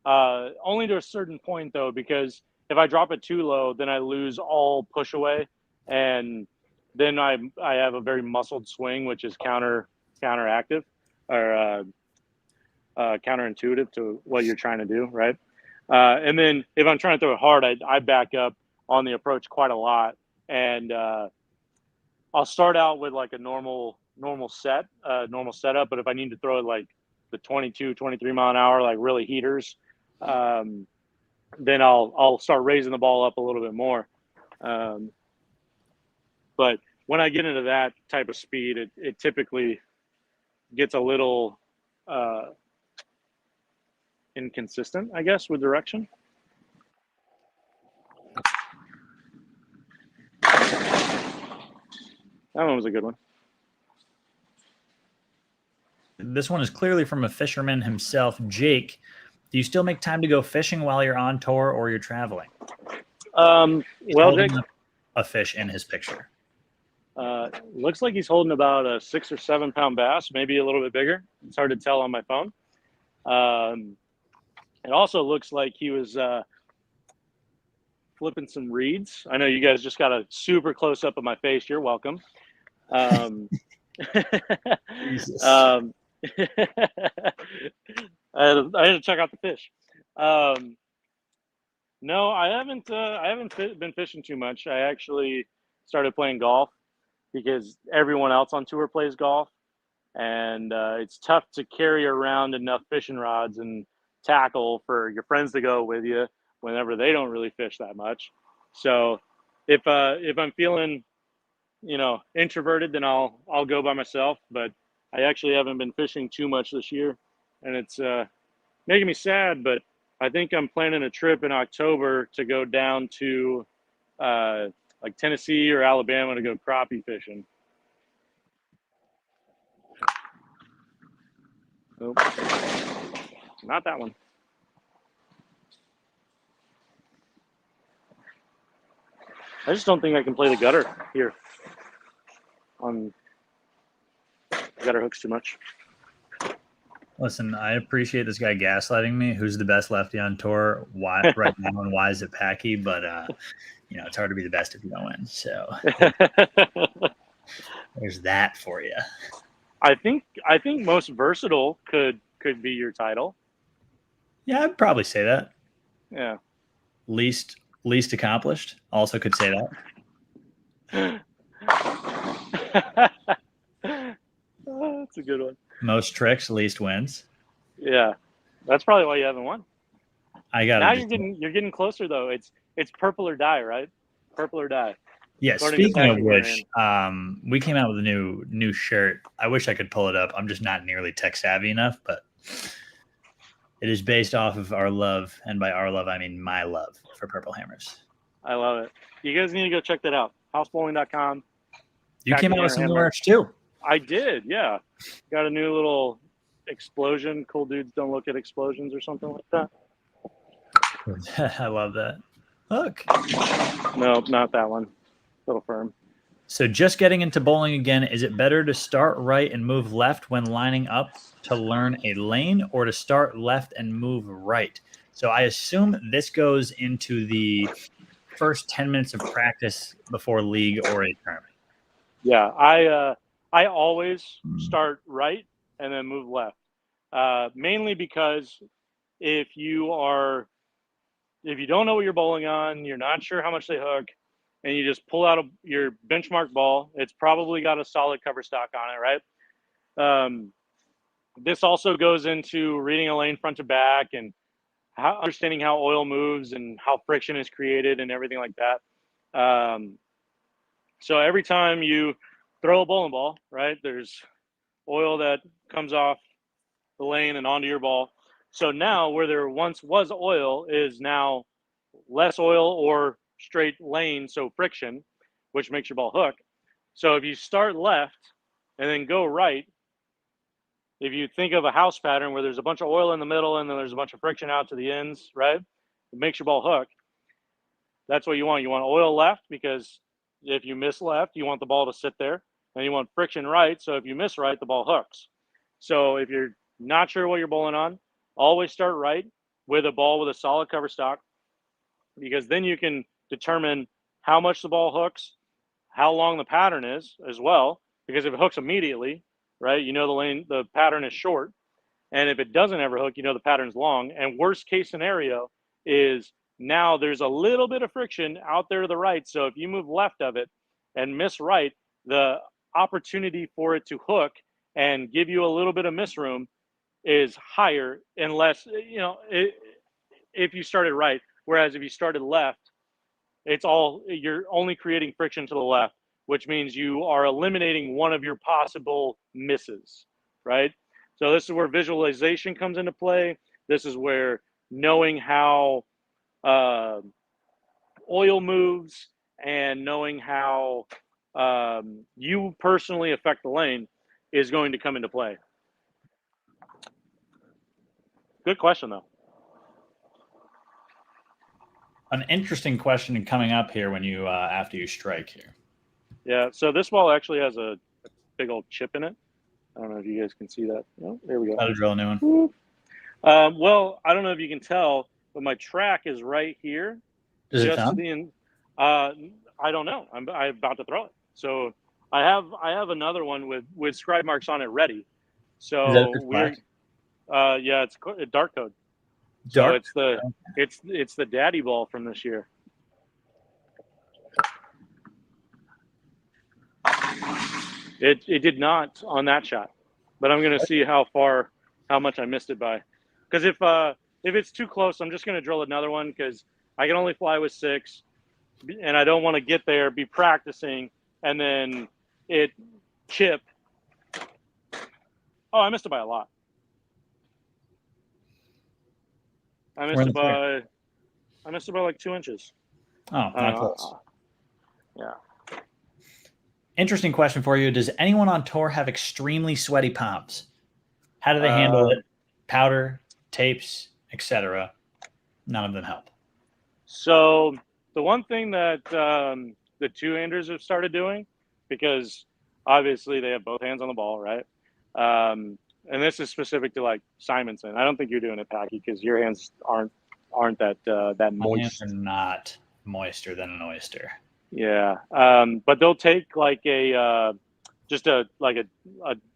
Only to a certain point, though, because if I drop it too low, then I lose all push away, and then I have a very muscled swing, which is counteractive or counterintuitive to what you're trying to do, right? And then if I'm trying to throw it hard, I back up on the approach quite a lot, and I'll start out with like a normal setup. But if I need to throw it like the 22, 23 mile an hour, like really heaters, then I'll start raising the ball up a little bit more. But when I get into that type of speed, it typically gets a little inconsistent, I guess, with direction. That one was a good one. This one is clearly from a fisherman himself, Jake. Do you still make time to go fishing while you're on tour or you're traveling? Well, Jake, a fish in his picture. Looks like he's holding about a 6 or 7 pound bass, maybe a little bit bigger. It's hard to tell on my phone. It also looks like he was flipping some reeds. I know you guys just got a super close up of my face. You're welcome. Jesus. I had to check out the fish. No, I haven't been fishing too much. I actually started playing golf because everyone else on tour plays golf, and it's tough to carry around enough fishing rods and tackle for your friends to go with you whenever they don't really fish that much. So if I'm feeling introverted, then I'll go by myself. But I actually haven't been fishing too much this year, and it's making me sad. But I think I'm planning a trip in October to go down to like Tennessee or Alabama to go crappie fishing. Nope. Not that one. I just don't think I can play the gutter here. on gutter hooks too much. Listen, I appreciate this guy gaslighting me. Who's the best lefty on tour? Why right now, and why is it Packy? But it's hard to be the best if you don't win. So there's that for you. I think most versatile could be your title. Yeah, I'd probably say that. Yeah. Least accomplished. Also could say that. Oh, that's a good one. Most tricks, least wins. Yeah, that's probably why you haven't won. I got now. You're getting closer though. It's purple or die, right? Purple or die. Yeah. Speaking of which, we came out with a new shirt. I wish I could pull it up. I'm just not nearly tech savvy enough, but it is based off of our love, and by our love, I mean my love for purple hammers. I love it. You guys need to go check that out. Housebowling.com. You came out with some new merch too. I did, yeah. Got a new little explosion. Cool dudes don't look at explosions or something like that. I love that. Look. No, not that one. Little firm. So just getting into bowling again, is it better to start right and move left when lining up to learn a lane, or to start left and move right? So I assume this goes into the first 10 minutes of practice before league or a tournament. Yeah, I always start right and then move left. Mainly because if you don't know what you're bowling on, you're not sure how much they hook, and you just pull out your benchmark ball, it's probably got a solid cover stock on it, right? This also goes into reading a lane front to back and understanding how oil moves and how friction is created and everything like that. So every time you throw a bowling ball, right, there's oil that comes off the lane and onto your ball. So now where there once was oil is now less oil or straight lane, so friction, which makes your ball hook. So if you start left and then go right, if you think of a house pattern where there's a bunch of oil in the middle and then there's a bunch of friction out to the ends, right? It makes your ball hook. That's what you want. You want oil left, because if you miss left, you want the ball to sit there. And you want friction right, so if you miss right, the ball hooks. So if you're not sure what you're bowling on, always start right with a ball with a solid cover stock, because then you can determine how much the ball hooks, how long the pattern is as well, because if it hooks immediately, right, the pattern is short. And if it doesn't ever hook, the pattern's long. And worst case scenario is now there's a little bit of friction out there to the right. So if you move left of it and miss right, the opportunity for it to hook and give you a little bit of miss room is higher, unless if you started right. Whereas if you started left, you're only creating friction to the left, which means you are eliminating one of your possible misses, right? So this is where visualization comes into play. This is where knowing how oil moves and knowing how you personally affect the lane is going to come into play. Good question, though. An interesting question coming up here when you after you strike here. Yeah, so this ball actually has a big old chip in it. I don't know if you guys can see that. Oh, there we go. How to drill a new one. Well, I don't know if you can tell, but my track is right here. Does it come? I don't know. I'm about to throw it. So I have another one with scribe marks on it ready. So is that we're yeah, it's a dark code. Dark? So it's the daddy ball from this year. It did not on that shot, but I'm gonna see how much I missed it by. Because if it's too close, I'm just gonna drill another one, because I can only fly with 6, and I don't want to get there, be practicing, and then it chip. Oh, I missed it by a lot. I missed it by like 2 inches. Oh, not close. Yeah. Interesting question for you. Does anyone on tour have extremely sweaty palms? How do they handle it? Powder, tapes, etc. None of them help. So the one thing that the two-handers have started doing, because obviously they have both hands on the ball, right? And this is specific to like Simonson. I don't think you're doing it, Packy, because your hands aren't that My hands moist. are not moister than an oyster. Yeah, but they'll take like just a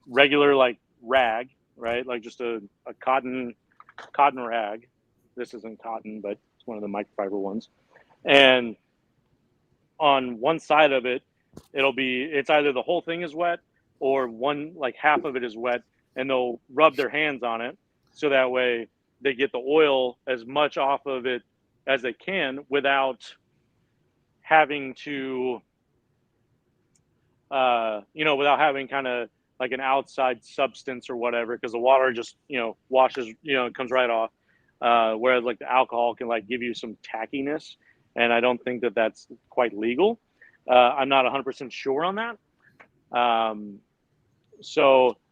regular like rag, right? Like just a cotton rag. This isn't cotton, but it's one of the microfiber ones. And on one side of it, it's either the whole thing is wet or one like half of it is wet, and they'll rub their hands on it so that way they get the oil as much off of it as they can without having to without having kind of like an outside substance or whatever, because the water just washes, it comes right off, whereas like the alcohol can like give you some tackiness, and I don't think that that's quite legal. I'm not 100% sure on that.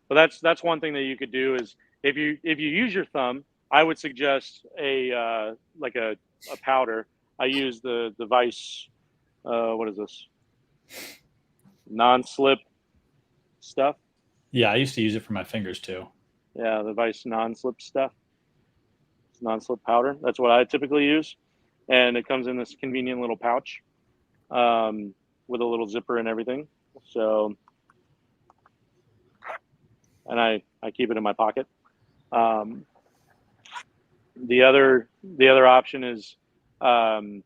But that's one thing that you could do is if you use your thumb, I would suggest a powder. I use the Vice. What is this? Non-slip stuff. Yeah, I used to use it for my fingers too. Yeah, the Vice non-slip stuff. It's non-slip powder. That's what I typically use, and it comes in this convenient little pouch with a little zipper and everything. So, and I keep it in my pocket. The other option is I've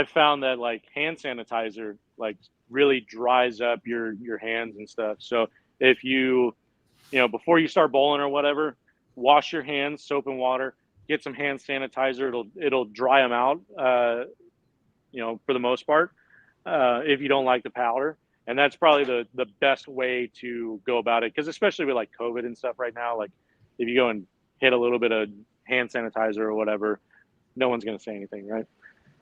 found that like hand sanitizer like really dries up your hands and stuff. So if you before you start bowling or whatever, wash your hands, soap and water, get some hand sanitizer. It'll dry them out. For the most part, if you don't like the powder. And that's probably the best way to go about it, because especially with like COVID and stuff right now, like if you go and hit a little bit of hand sanitizer or whatever, no one's going to say anything, right?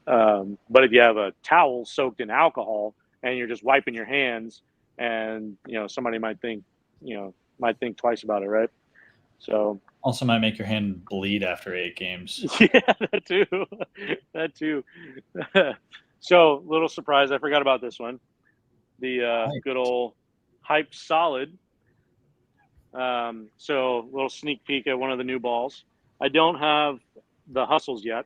But if you have a towel soaked in alcohol and you're just wiping your hands, and somebody might think twice about it, right? So also might make your hand bleed after 8 games. Yeah, that too. So little surprise, I forgot about this one. The good old Hype Solid. So little sneak peek at one of the new balls. I don't have the Hustles yet,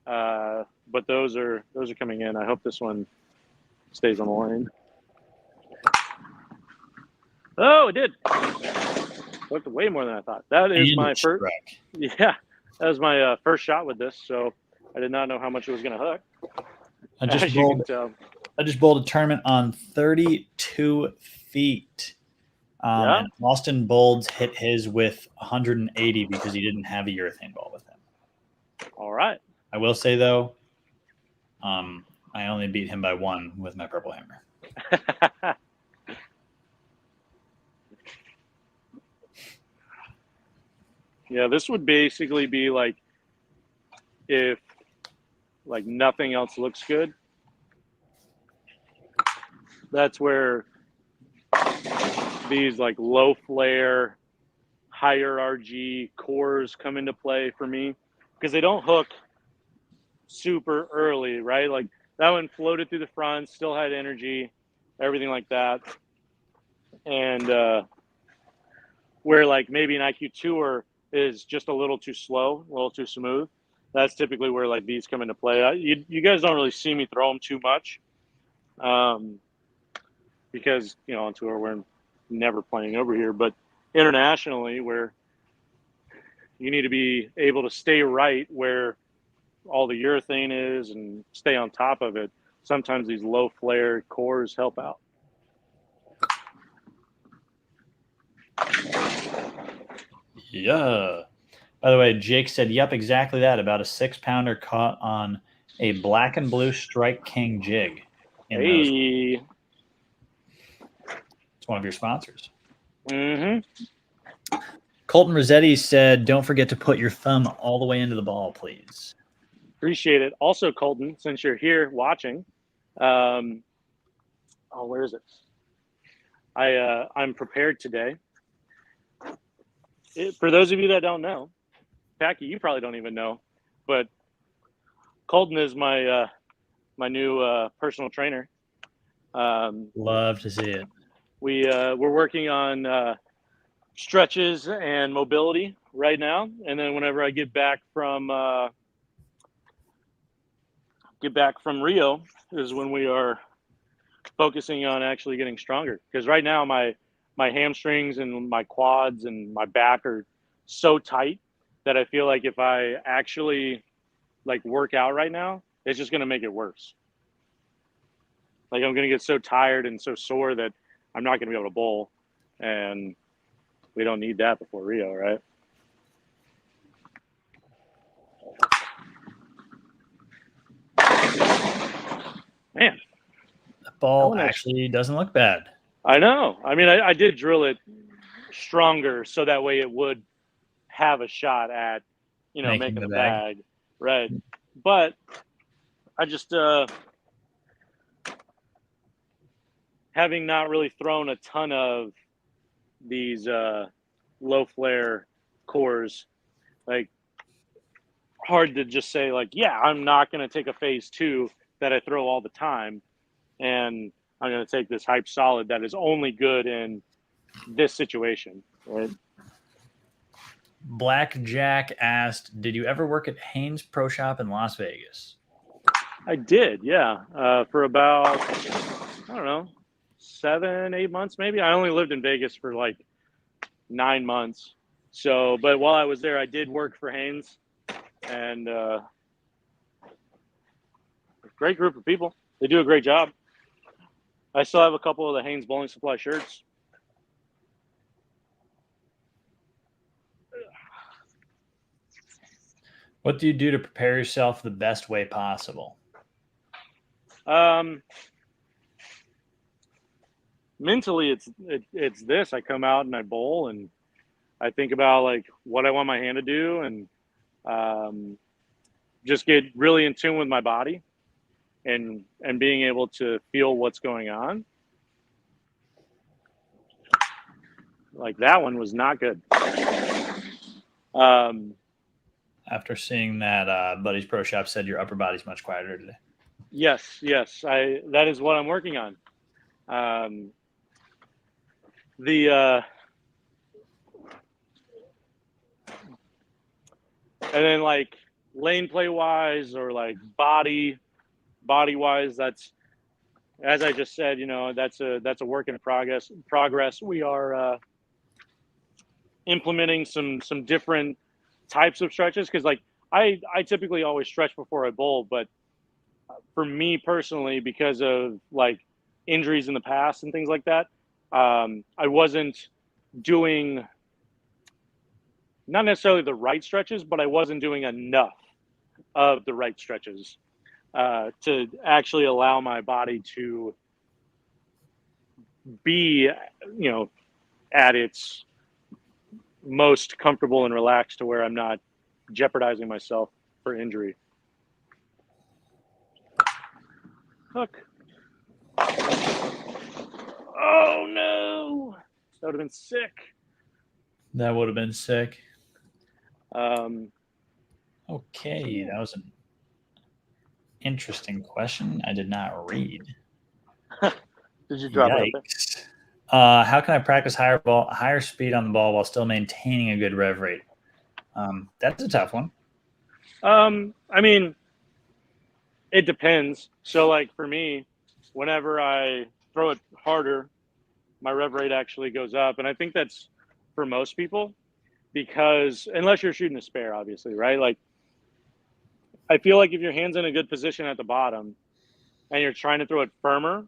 but those are coming in. I hope this one stays on the line. Oh, it did. Looked way more than I thought. That is my first. Yeah, that was my first shot with this, so I did not know how much it was going to hook. I just bowled a tournament on 32 feet. Yeah. And Austin Bolds hit his with 180 because he didn't have a urethane ball with him. All right. I will say, though, I only beat him by 1 with my purple hammer. Yeah, this would basically be like if like nothing else looks good. That's where these like low flare, higher RG cores come into play for me, because they don't hook super early, right? Like that one floated through the front, still had energy, everything like that. And where like maybe an IQ Tour is just a little too slow, a little too smooth, that's typically where like these come into play. You guys don't really see me throw them too much, because on tour we're never playing over here, but internationally, where you need to be able to stay right where all the urethane is and stay on top of it, sometimes these low flare cores help out. Yeah. By the way, Jake said, yep, exactly that. About a 6-pounder caught on a black and blue Strike King jig. Hey. It's one of your sponsors. Mm-hmm. Colton Rossetti said, don't forget to put your thumb all the way into the ball, please. Appreciate it. Also, Colton, since you're here watching, where is it? I'm prepared today. For those of you that don't know, Packy, you probably don't even know, but Colton is my my new personal trainer. Love to see it. we're working on stretches and mobility right now, and then whenever I get back from Rio is when we are focusing on actually getting stronger. Because right now my hamstrings and my quads and my back are so tight that I feel like if I actually like work out right now, it's just going to make it worse. Like I'm going to get so tired and so sore that I'm not going to be able to bowl, and we don't need that before Rio, right? Man, The ball actually doesn't look bad. I know. I mean, I did drill it stronger so that way it would have a shot at, making the bag. Right. But I just, having not really thrown a ton of these low flare cores, like hard to just say like, yeah, I'm not going to take a phase 2 that I throw all the time, and I'm going to take this hype solid that is only good in this situation, right? Black Jack asked, did you ever work at Haynes Pro Shop in Las Vegas? I did, yeah. For about, I don't know, 7-8 months maybe. I only lived in Vegas for like 9 months. So, but while I was there, I did work for Haynes, and great group of people. They do a great job. I still have a couple of the Haynes Bowling Supply shirts. What do you do to prepare yourself the best way possible? Mentally, it's this. I come out and I bowl, and I think about like what I want my hand to do, and just get really in tune with my body, and being able to feel what's going on. Like that one was not good. After seeing that, Buddy's Pro Shop said your upper body's much quieter today. Yes. That is what I'm working on. And then like lane play wise or like body wise, that's, as I just said, that's a work in progress. We are implementing some different types of stretches, because like I typically always stretch before I bowl, but for me personally, because of like injuries in the past and things like that, I wasn't doing not necessarily the right stretches, but I wasn't doing enough of the right stretches to actually allow my body to be, at its most comfortable and relaxed, to where I'm not jeopardizing myself for injury. Hook. Oh no, that would have been sick. That would have been sick. Okay, that was an interesting question I did not read. Did you drop it? How can I practice higher speed on the ball while still maintaining a good rev rate? That's a tough one. I mean, it depends. So like for me, whenever I throw it harder, my rev rate actually goes up. And I think that's for most people, because unless you're shooting a spare, obviously, right? Like I feel like if your hand's in a good position at the bottom and you're trying to throw it firmer,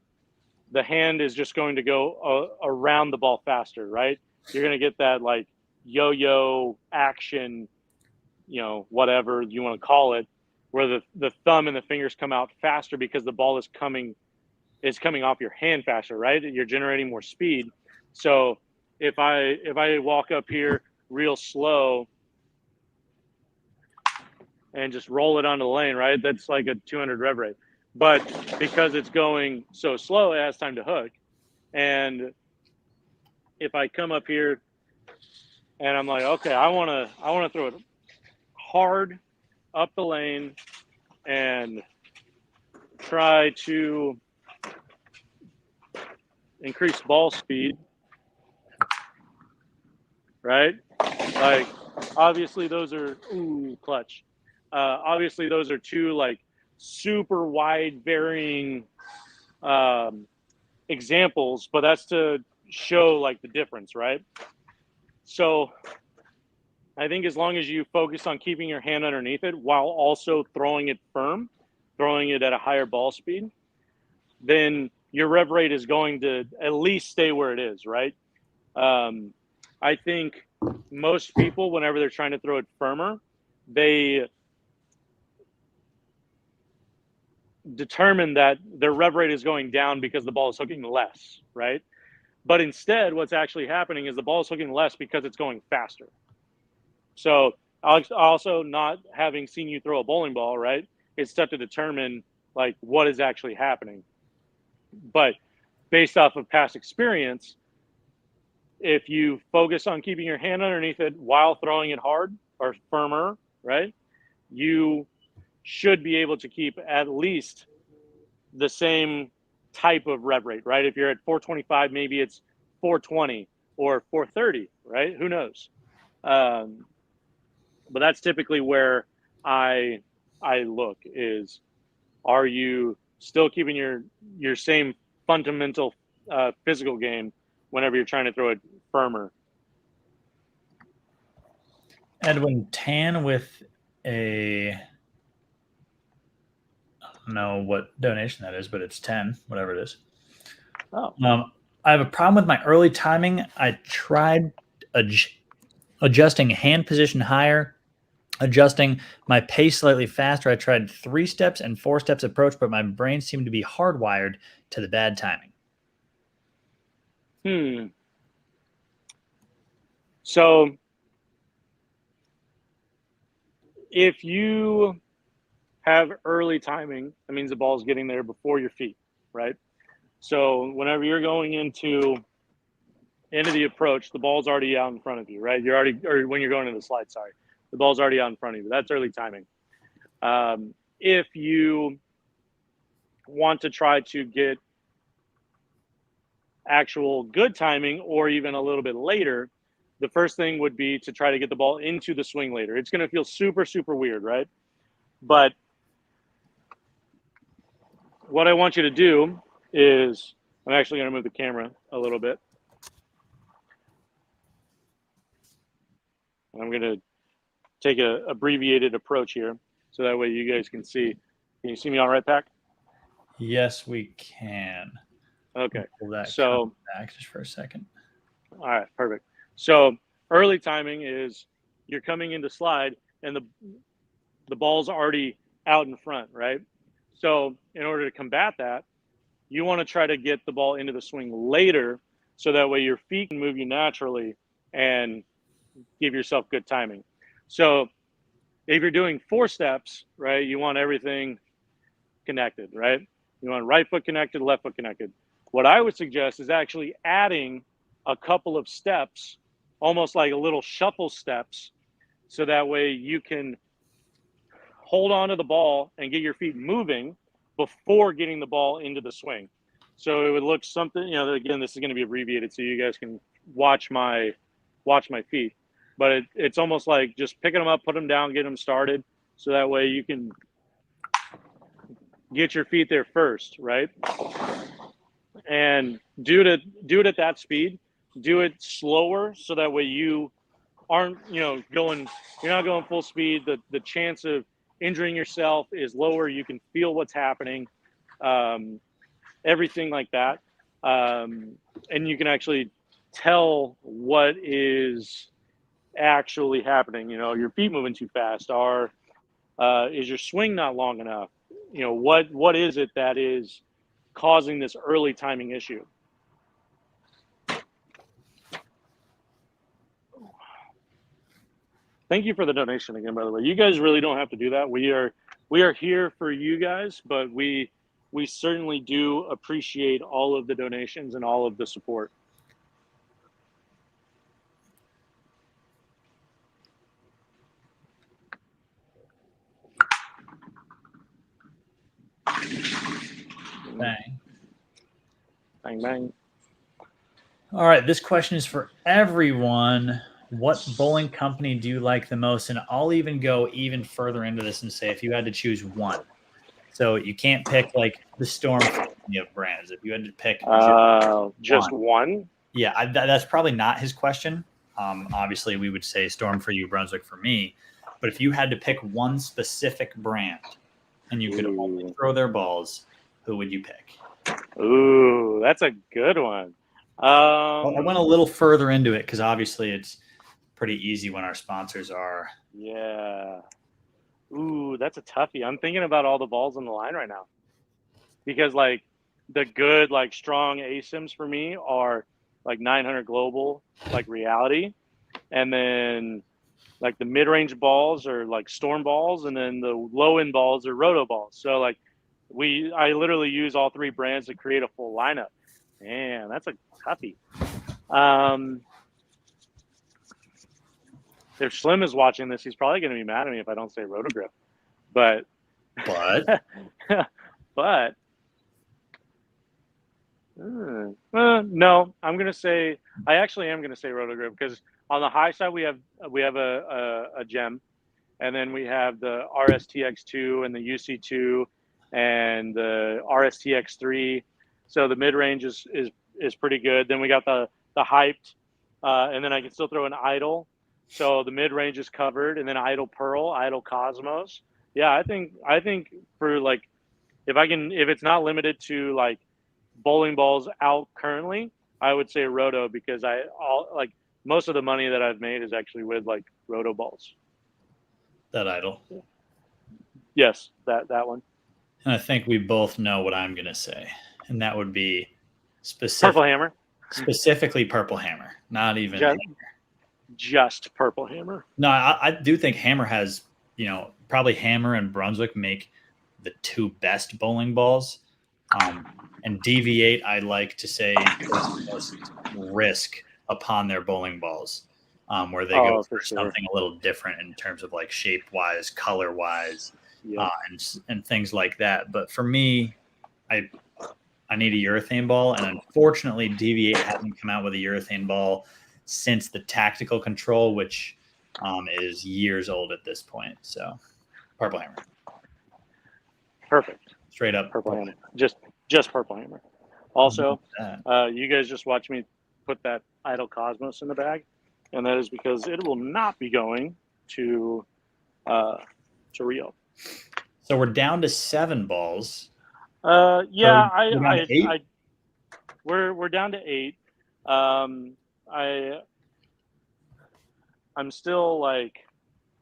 the hand is just going to go around the ball faster, right? You're going to get that like yo-yo action, whatever you want to call it, where the thumb and the fingers come out faster because the ball is coming off your hand faster, right? You're generating more speed. So if I walk up here real slow and just roll it onto the lane, right? That's like a 200 rev rate. But because it's going so slow, it has time to hook. And if I come up here and I'm like, okay, I want to throw it hard up the lane and try to increased ball speed, right? Like, obviously those are clutch. Obviously those are two like super wide varying examples, but that's to show like the difference, right? So I think as long as you focus on keeping your hand underneath it while also throwing it firm, throwing it at a higher ball speed, then your rev rate is going to at least stay where it is, right? I think most people, whenever they're trying to throw it firmer, they determine that their rev rate is going down because the ball is hooking less, right? But instead, what's actually happening is the ball is hooking less because it's going faster. So also, not having seen you throw a bowling ball, right, it's tough to determine like what is actually happening. But based off of past experience, if you focus on keeping your hand underneath it while throwing it hard or firmer, right, you should be able to keep at least the same type of rev rate, right? If you're at 425, maybe it's 420 or 430, right? Who knows? But that's typically where I look is, are you still keeping your same fundamental physical game whenever you're trying to throw it firmer? Edwin Tan with a, I don't know what donation that is, but it's 10, whatever it is. Oh, I have a problem with my early timing. I tried adjusting hand position higher, adjusting my pace slightly faster. I tried 3 steps and 4 steps approach, but my brain seemed to be hardwired to the bad timing. So if you have early timing, that means the ball's getting there before your feet, right? So whenever you're going into the approach, the ball's already out in front of you, right? You're already, or when you're going to the slide, sorry, the ball's already out in front of you. That's early timing. If you want to try to get actual good timing or even a little bit later, the first thing would be to try to get the ball into the swing later. It's going to feel super, super weird, right? But what I want you to do is, I'm actually going to move the camera a little bit. I'm going to take an abbreviated approach here so that way you guys can see. Can you see me all right, Pac? Yes, we can. Okay. Pull that so back just for a second. All right, perfect. So early timing is you're coming into slide and the ball's already out in front, right? So in order to combat that, you want to try to get the ball into the swing later so that way your feet can move you naturally and give yourself good timing. So if you're doing 4 steps, right, you want everything connected, right? You want right foot connected, left foot connected. What I would suggest is actually adding a couple of steps, almost like a little shuffle steps, so that way you can hold on to the ball and get your feet moving before getting the ball into the swing. So it would look something, again, this is going to be abbreviated so you guys can watch my feet. But it's almost like just picking them up, put them down, get them started, so that way you can get your feet there first, right? And do it at that speed. Do it slower so that way you aren't, you're not going full speed. The chance of injuring yourself is lower. You can feel what's happening, everything like that. And you can actually tell what is actually happening. Your feet moving too fast, or is your swing not long enough? What is it that is causing this early timing issue? Thank you for the donation again, by the way. You guys really don't have to do that. We are here for you guys, but we certainly do appreciate all of the donations and all of the support. Bang. Bang, bang. All right, this question is for everyone. What bowling company do you like the most? And I'll even go even further into this and say if you had to choose one. So you can't pick like the Storm family of brands. If you had to pick Just one? Yeah, that's probably not his question. Obviously, we would say Storm for you, Brunswick for me. But if you had to pick one specific brand and you could only throw their balls, who would you pick? Ooh, that's a good one. Well, I went a little further into it because obviously it's pretty easy when our sponsors are. Yeah. Ooh, that's a toughie. I'm thinking about all the balls on the line right now because like the good, like strong ASIMs for me are like 900 global, like reality, and then like the mid-range balls are like storm balls, and then the low-end balls are roto balls. So like I literally use all three brands to create a full lineup. Man, that's a toughie. If Slim is watching this, he's probably going to be mad at me if I don't say Rotogrip. But but no, I'm going to say I actually am going to say Rotogrip because on the high side we have a gem, and then we have the RSTX2 and the UC2 and the RSTX3. So the mid range is pretty good. Then we got the hyped, and then I can still throw an idle. So the mid range is covered, and then idle Pearl, idle Cosmos. Yeah, I think for like if it's not limited to like bowling balls out currently, I would say Roto because like most of the money that I've made is actually with like Roto balls. That idle. Yes, that one. And I think we both know what I'm going to say, and that would be Purple Hammer. Specifically Purple Hammer, not even just Purple Hammer. No, I do think Hammer has, probably Hammer and Brunswick make the two best bowling balls. And Deviate, I like to say, is the most risk upon their bowling balls, where they go for something a little different in terms of like shape-wise, color-wise, and things like that. But for me, I need a urethane ball, and unfortunately, Deviate hasn't come out with a urethane ball since the Tactical Control, which is years old at this point. So, Purple Hammer. Perfect. Straight up Purple Hammer. Just Purple Hammer. Also, you guys just watch me put that Idle Cosmos in the bag, and that is because it will not be going to Rio. So we're down to 7 balls. Yeah, so we're down to 8. I'm still like,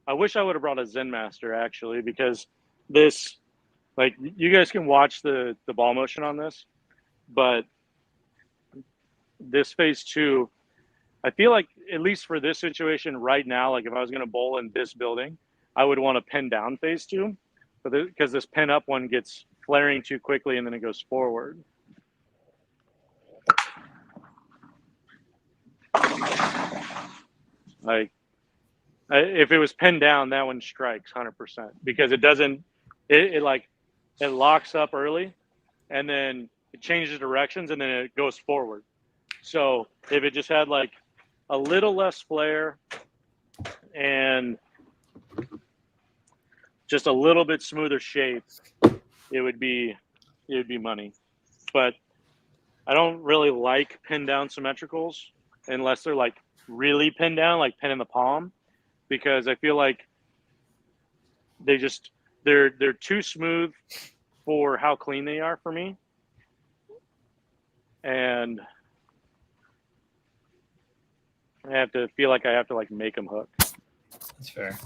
I wish I would have brought a Zen Master actually, because this, like, you guys can watch the ball motion on this, but this phase 2, I feel like at least for this situation right now, like if I was going to bowl in this building, I would want to pin down phase 2, but because this pin up one gets flaring too quickly and then it goes forward. Like, if it was pinned down, that one strikes 100% because it doesn't. It locks up early, and then it changes directions, and then it goes forward. So if it just had like a little less flare and just a little bit smoother shape, it would be money. But I don't really like pin down symmetricals unless they're like really pinned down, like pin in the palm, because I feel like they're too smooth for how clean they are for me. And I have to feel like I have to like make them hook. That's fair.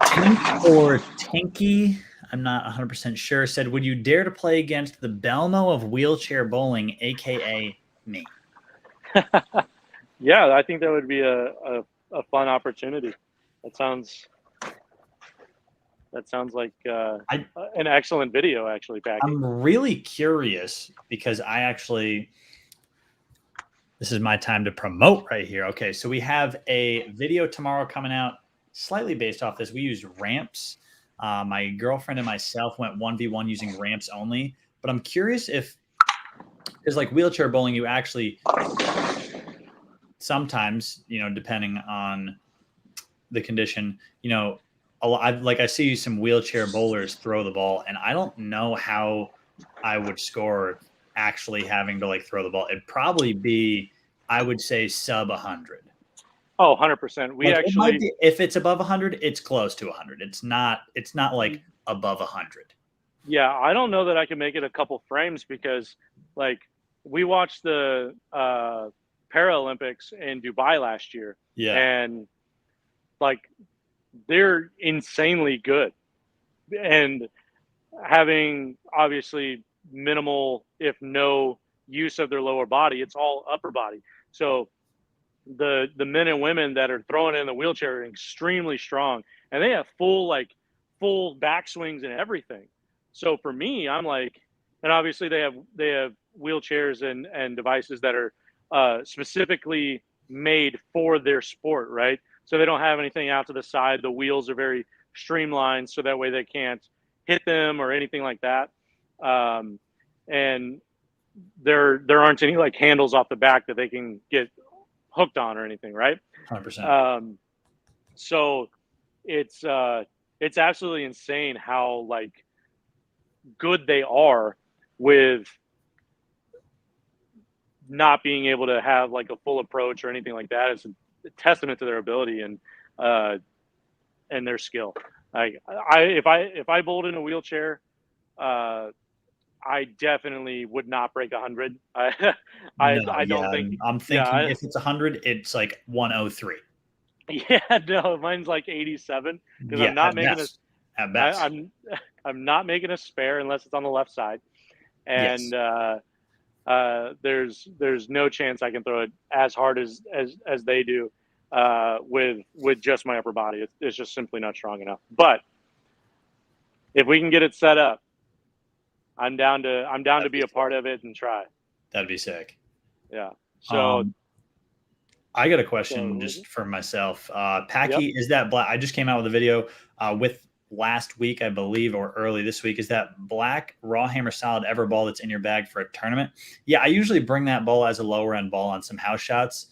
Tink or Tinky, I'm not 100% sure, said, would you dare to play against the Belmo of wheelchair bowling, a.k.a. me? Yeah, I think that would be a fun opportunity. That sounds like an excellent video, actually, Packy. I'm really curious because this is my time to promote right here. Okay, so we have a video tomorrow coming out slightly based off this. We used ramps. My girlfriend and myself went 1v1 using ramps only, but I'm curious if Because like wheelchair bowling, you actually sometimes, depending on the condition, I see some wheelchair bowlers throw the ball, and I don't know how I would score actually having to like throw the ball. It'd probably be, I would say, sub 100. Oh, 100%. We Like, actually, if it's above 100, it's close to 100. It's not like above 100. yeah, I don't know that I can make it a couple frames because, like, we watched the Paralympics in Dubai last year, Yeah. and like they're insanely good, and having obviously minimal, if no, use of their lower body, it's all upper body. So the men and women that are throwing in the wheelchair are extremely strong, and they have full backswings and everything. So for me, I'm like, and obviously they have wheelchairs and devices that are specifically made for their sport, right? So they don't have anything out to the side. The wheels are very streamlined, so that way they can't hit them or anything like that. And there aren't any like handles off the back that they can get hooked on or anything, right? 100%. So it's absolutely insane how like good they are with not being able to have like a full approach or anything like that. It's a testament to their ability and their skill. Like if I bowled in a wheelchair, I definitely would not break 100. I don't think. I'm thinking if it's 100, it's like 103. Yeah, no, mine's like 87 because Yeah, I'm not making best. At best. I'm not making a spare unless it's on the left side, and there's no chance I can throw it as hard as they do with just my upper body. It's just simply not strong enough. But if we can get it set up, I'm down to be a part of it and try. That'd be sick. Yeah. So I got a question just for myself. Packy, is that black? I just came out with a video with last week, I believe, or early this week. Is that black raw hammer solid ever ball that's in your bag for a tournament? Yeah, I usually bring that ball as a lower end ball on some house shots,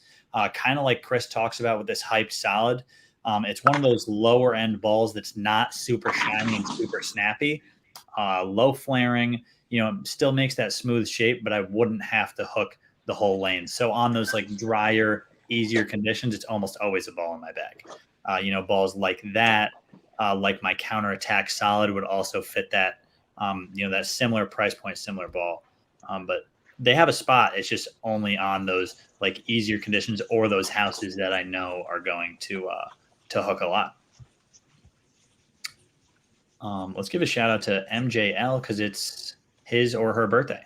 kind of like Kris talks about with this hyped solid. It's one of those lower end balls that's not super shiny and super snappy, low flaring, still makes that smooth shape, but I wouldn't have to hook the whole lane. So on those like drier, easier conditions, it's almost always a ball in my bag. Balls like that, like my counterattack solid would also fit that, that similar price point, similar ball. But they have a spot. It's just only on those like easier conditions or those houses that I know are going to hook a lot. Let's give a shout out to MJL because it's his or her birthday.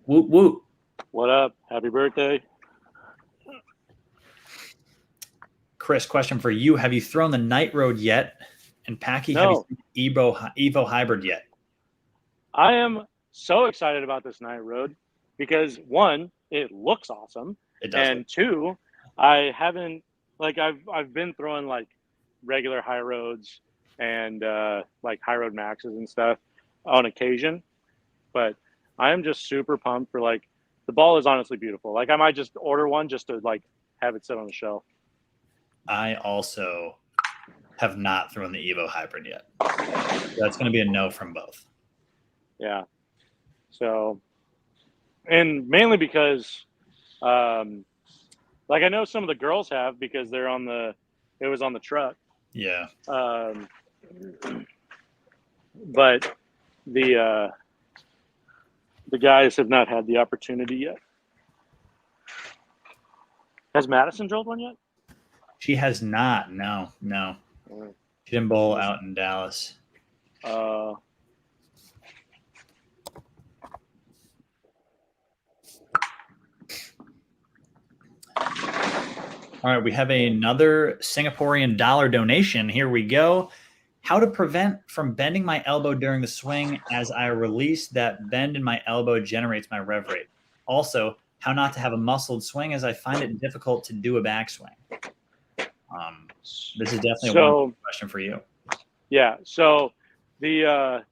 Woot woot. What up? Happy birthday. Kris, question for you. Have you thrown the Night Road yet? And Packy, have you thrown Evo Hybrid yet? I am so excited about this Night Road because one, it looks awesome. It does. And two, I haven't I've been throwing like regular high roads and like high road maxes and stuff on occasion, but I am just super pumped for like the ball is honestly beautiful. Like I might just order one just to like have it sit on the shelf. I also have not thrown the Evo Hybrid yet. That's going to be a no from both. Yeah. So, and mainly because, like I know some of the girls have because they're it was on the truck. Yeah. But the guys have not had the opportunity yet. Has Madison drilled one yet? She has not. No. She didn't bowl out in Dallas. All right, we have another Singaporean dollar donation. Here we go. How to prevent from bending my elbow during the swing as I release that bend in my elbow generates my rev rate. Also, how not to have a muscled swing as I find it difficult to do a backswing. This is definitely one question for you. Yeah. So the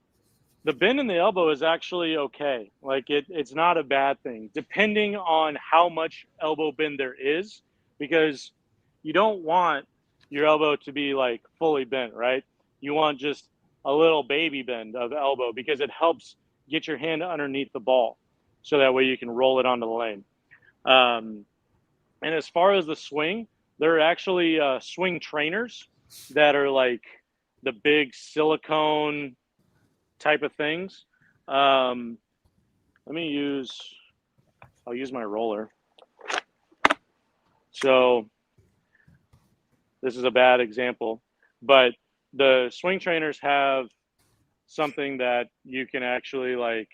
the bend in the elbow is actually okay. Like it's not a bad thing, depending on how much elbow bend there is, because you don't want your elbow to be like fully bent, right? You want just a little baby bend of elbow because it helps get your hand underneath the ball, so that way you can roll it onto the lane. And as far as the swing, there are actually swing trainers that are like the big silicone type of things. I'll use my roller. So this is a bad example, but the swing trainers have something that you can actually like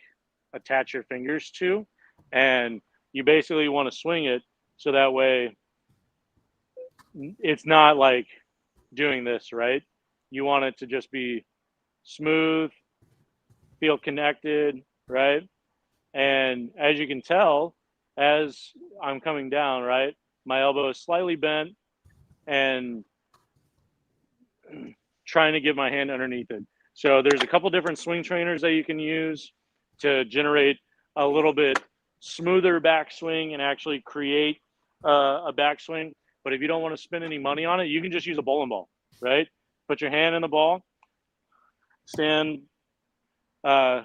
attach your fingers to, and you basically want to swing it so that way it's not like doing this, right? You want it to just be smooth, feel connected, right? And as you can tell, as I'm coming down, right, my elbow is slightly bent and trying to get my hand underneath it. So there's a couple different swing trainers that you can use to generate a little bit smoother backswing and actually create a backswing. But if you don't want to spend any money on it, you can just use a bowling ball, right? Put your hand in the ball, stand. I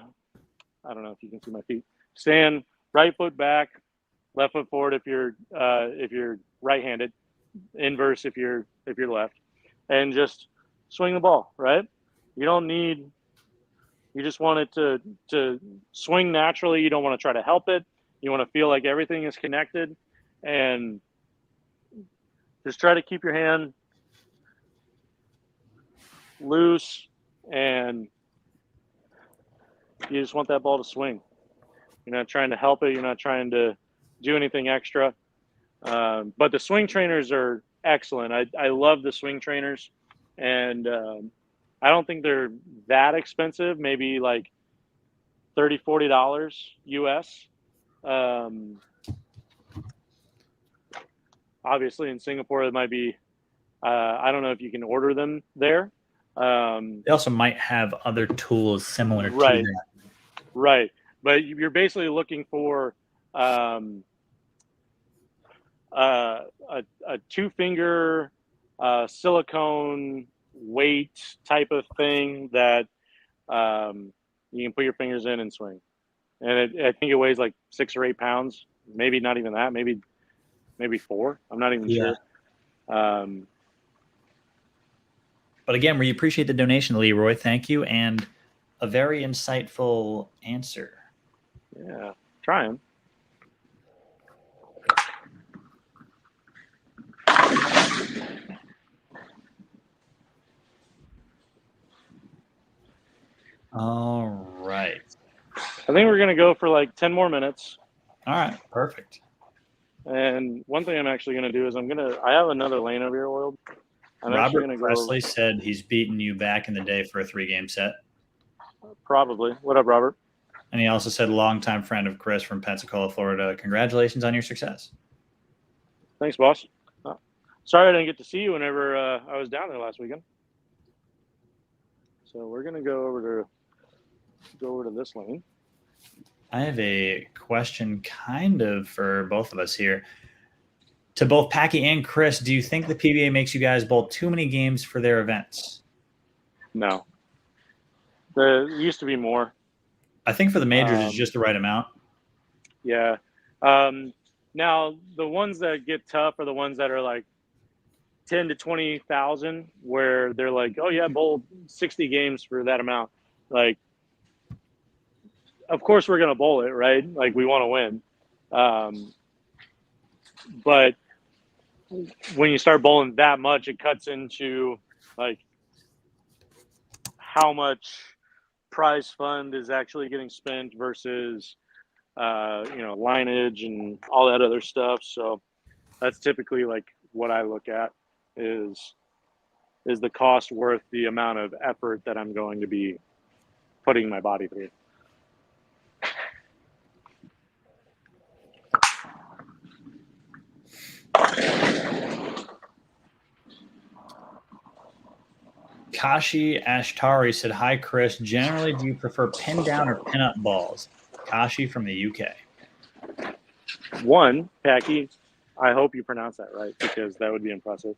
don't know if you can see my feet. Stand right foot back, left foot forward if you're right-handed, inverse if you're left, and just swing the ball, right? You don't need. You just want it to swing naturally. You don't want to try to help it. You want to feel like everything is connected, and just try to keep your hand loose, and you just want that ball to swing. You're not trying to help it. You're not trying to do anything extra. But the swing trainers are excellent. I love the swing trainers, and I don't think they're that expensive. Maybe like $30-$40 US. Obviously, in Singapore, it might be. I don't know if you can order them there. They also might have other tools similar to Right. that. Right. But you're basically looking for a two-finger silicone weight type of thing that you can put your fingers in and swing. And I think it weighs like 6 or 8 pounds. Maybe not even that. Maybe 4. I'm not even sure. But again, we appreciate the donation, Leroy. Thank you. And a very insightful answer. Yeah, trying. All right. I think we're going to go for like 10 more minutes. All right. Perfect. And one thing I'm actually going to do is I have another lane over here oiled. Robert Presley said he's beaten you back in the day for a 3-game set. Probably. What up, Robert? And he also said, longtime friend of Kris from Pensacola, Florida. Congratulations on your success. Thanks, boss. Sorry I didn't get to see you whenever I was down there last weekend. So we're going to go over to this lane. I have a question kind of for both of us here. To both Packy and Kris, do you think the PBA makes you guys bowl too many games for their events? No. There used to be more. I think for the majors, it's just the right amount. Yeah. Now, the ones that get tough are the ones that are like 10 to 20,000, where they're like, oh, yeah, bowl 60 games for that amount. Like, of course we're going to bowl it, right? Like, we want to win. But when you start bowling that much, it cuts into like how much prize fund is actually getting spent versus lineage and all that other stuff. So that's typically like what I look at is the cost worth the amount of effort that I'm going to be putting my body through. Kashi Ashtari said, "Hi, Kris. Generally, do you prefer pin down or pin up balls?" Kashi from the UK. One, Packy, I hope you pronounce that right because that would be impressive.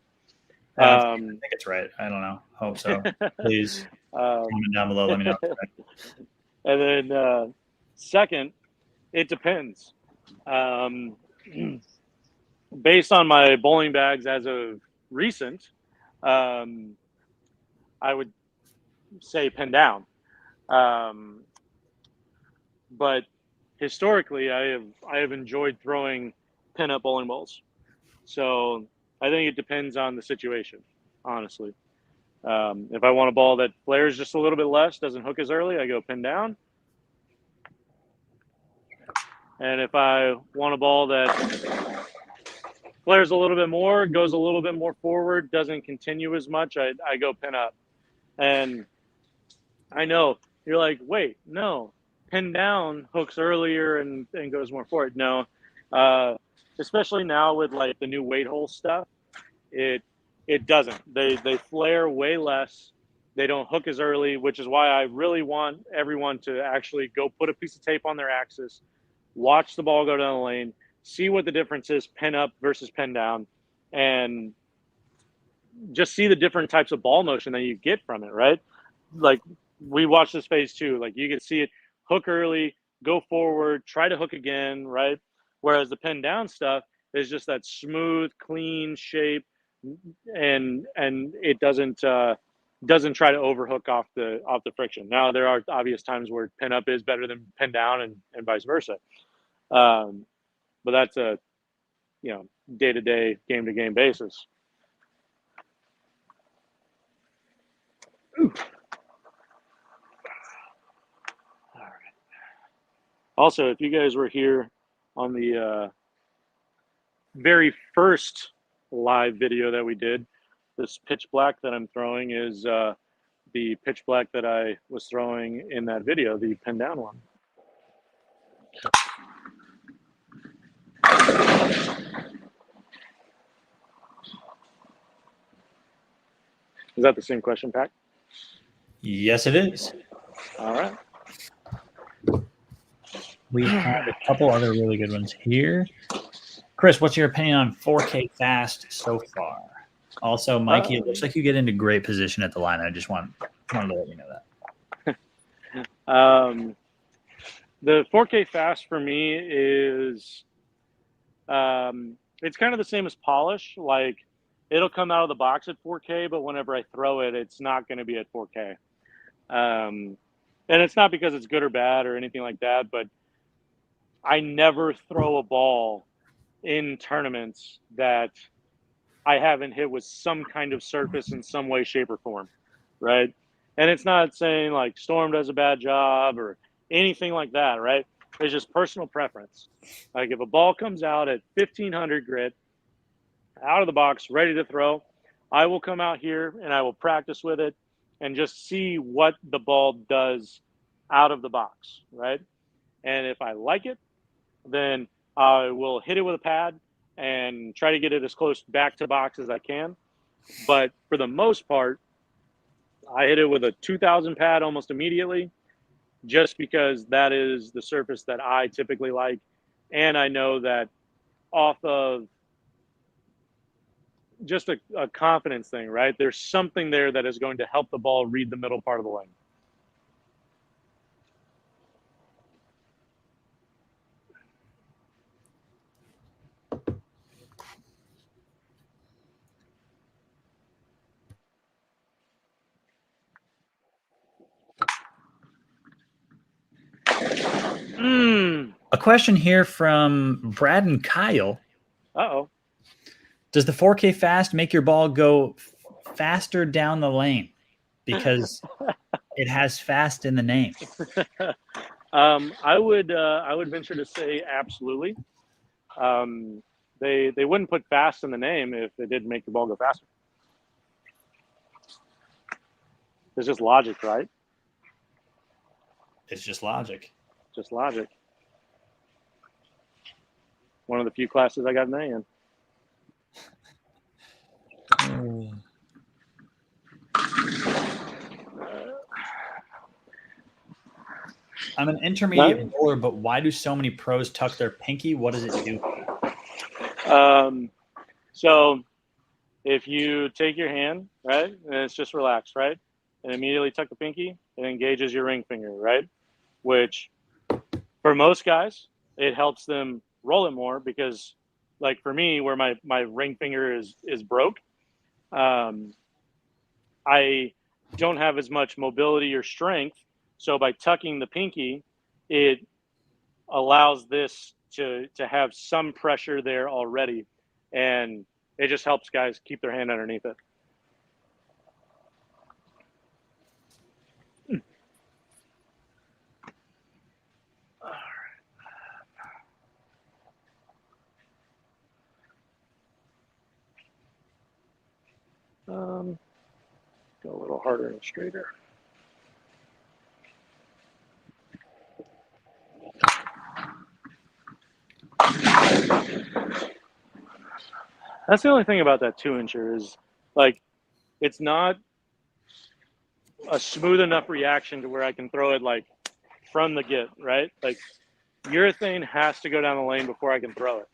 I think it's right. I don't know. Hope so. Please comment down below. Let me know. And then second, it depends. Based on my bowling bags as of recent, I would say pin down. But historically, I have enjoyed throwing pin up bowling balls. So I think it depends on the situation, honestly. If I want a ball that flares just a little bit less, doesn't hook as early, I go pin down. And if I want a ball that flares a little bit more, goes a little bit more forward, doesn't continue as much, I go pin up. And I know you're like, wait, no, pin down hooks earlier and goes more forward. No, especially now with like the new weight hole stuff, it doesn't. They flare way less. They don't hook as early, which is why I really want everyone to actually go put a piece of tape on their axis, watch the ball go down the lane, see what the difference is, pin up versus pin down, and just see the different types of ball motion that you get from it, right? Like we watched this phase 2, like you can see it hook early, go forward, try to hook again, right? Whereas the pin down stuff is just that smooth, clean shape, and it doesn't try to overhook off the friction. Now there are obvious times where pin up is better than pin down and vice versa. But that's a day-to-day, game-to-game basis. Ooh. All right. Also, if you guys were here on the very first live video that we did, this pitch black that I'm throwing is the pitch black that I was throwing in that video, the pin down one. Is that the same question, Pat? Yes, it is. All right. We have a couple other really good ones here. Kris, what's your opinion on 4K fast so far? Also, Mikey, it looks like you get into great position at the line. I just wanted to let you know that. The 4K fast for me is it's kind of the same as polish. Like it'll come out of the box at 4K, but whenever I throw it, it's not going to be at 4K. And it's not because it's good or bad or anything like that, but I never throw a ball in tournaments that I haven't hit with some kind of surface in some way, shape, or form, right? And it's not saying like Storm does a bad job or anything like that, right? It's just personal preference. Like if a ball comes out at 1500 grit, out of the box, ready to throw, I will come out here and I will practice with it and just see what the ball does out of the box, right? And if I like it, then I will hit it with a pad and try to get it as close back to box as I can. But for the most part, I hit it with a 2000 pad almost immediately, just because that is the surface that I typically like. And I know that off of just a confidence thing, right? There's something there that is going to help the ball read the middle part of the lane. A question here from Brad and Kyle. Uh-oh. Does the 4K fast make your ball go faster down the lane? Because it has fast in the name. I would venture to say absolutely. They wouldn't put fast in the name if it didn't make the ball go faster. It's just logic, right? It's just logic. Just logic. One of the few classes I got an A in. I'm an intermediate bowler, but why do so many pros tuck their pinky? What does it do? So if you take your hand, right, and it's just relaxed, right, and immediately tuck the pinky, it engages your ring finger, right, which for most guys, it helps them roll it more because, like for me, where my ring finger is broke, I don't have as much mobility or strength. So by tucking the pinky, it allows this to have some pressure there already, and it just helps guys keep their hand underneath it. Go a little harder and straighter. That's the only thing about that 2-incher is, like, it's not a smooth enough reaction to where I can throw it like from the get, right? Like urethane has to go down the lane before I can throw it.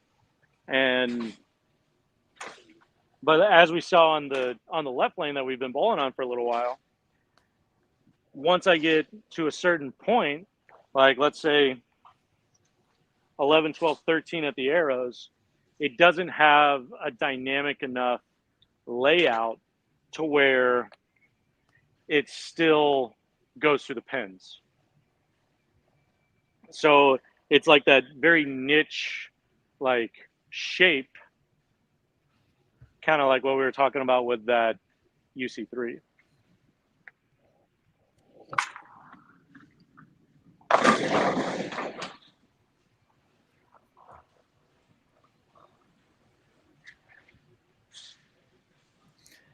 But as we saw on the left lane that we've been bowling on for a little while, once I get to a certain point, like let's say 11, 12, 13 at the arrows, it doesn't have a dynamic enough layout to where it still goes through the pins. So it's like that very niche like shape, kind of like what we were talking about with that UC3.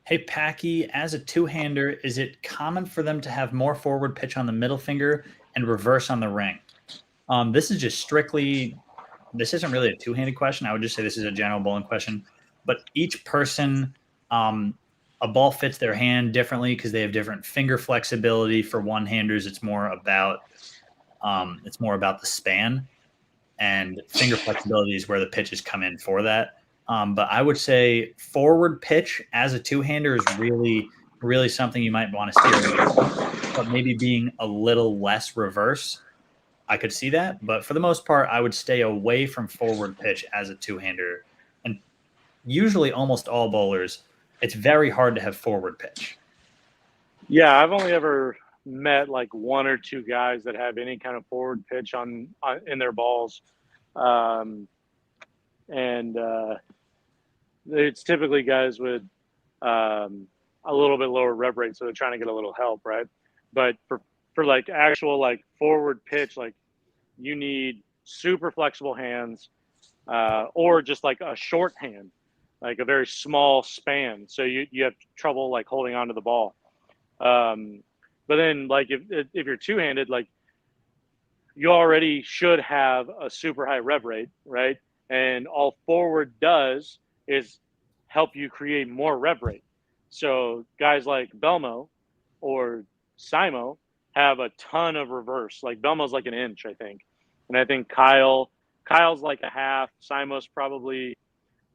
Hey, Packy, as a two-hander, is it common for them to have more forward pitch on the middle finger and reverse on the ring? This is just strictly, this isn't really a two-handed question. I would just say this is a general bowling question. But each person, a ball fits their hand differently because they have different finger flexibility. For one-handers, it's more about the span, and finger flexibility is where the pitches come in for that. But I would say forward pitch as a two-hander is really, really something you might want to steer away from. But maybe being a little less reverse, I could see that. But for the most part, I would stay away from forward pitch as a two-hander. And usually almost all bowlers, it's very hard to have forward pitch. Yeah, I've only ever met like one or two guys that have any kind of forward pitch on in their balls. It's typically guys with a little bit lower rev rate, so they're trying to get a little help, right? But for like actual like forward pitch, like you need super flexible hands, or just like a short hand, like a very small span, so you have trouble like holding onto the ball. But then like if you're two-handed, like you already should have a super high rev rate, right? And all forward does is help you create more rev rate. So guys like Belmo or Simo have a ton of reverse. Like Belmo's like an inch, I think. And I think Kyle's like a half. Simo's probably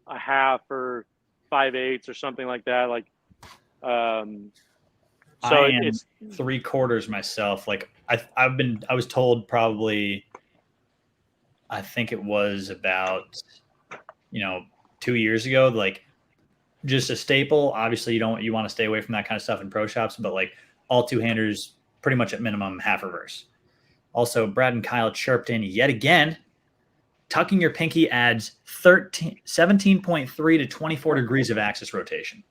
a half or 5/8 or something like that. Like, so I am 3/4 myself. Like I was told probably, I think it was about, 2 years ago, like just a staple. Obviously you want to stay away from that kind of stuff in pro shops, but like all two-handers pretty much at minimum half reverse. Also, Brad and Kyle chirped in yet again. Tucking your pinky adds 17.3 to 24 degrees of axis rotation.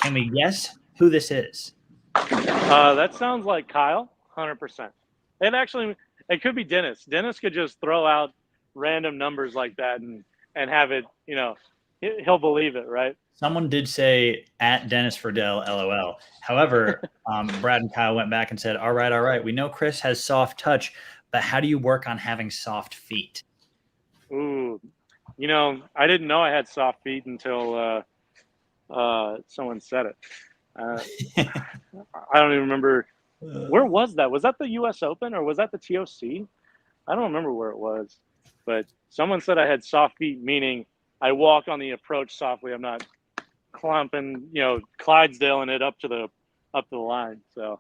Can we guess who this is? That sounds like Kyle, 100%. It could be Dennis. Dennis could just throw out random numbers like that and have it, he'll believe it, right? Someone did say at Dennis Friedel, LOL. However, Brad and Kyle went back and said, all right. We know Kris has soft touch, but how do you work on having soft feet? Ooh, I didn't know I had soft feet until someone said it. I don't even remember Where was that? Was that the U.S. Open or was that the TOC? I don't remember where it was, but someone said I had soft feet, meaning I walk on the approach softly. I'm not clumping, Clydesdaling it up to the line. So,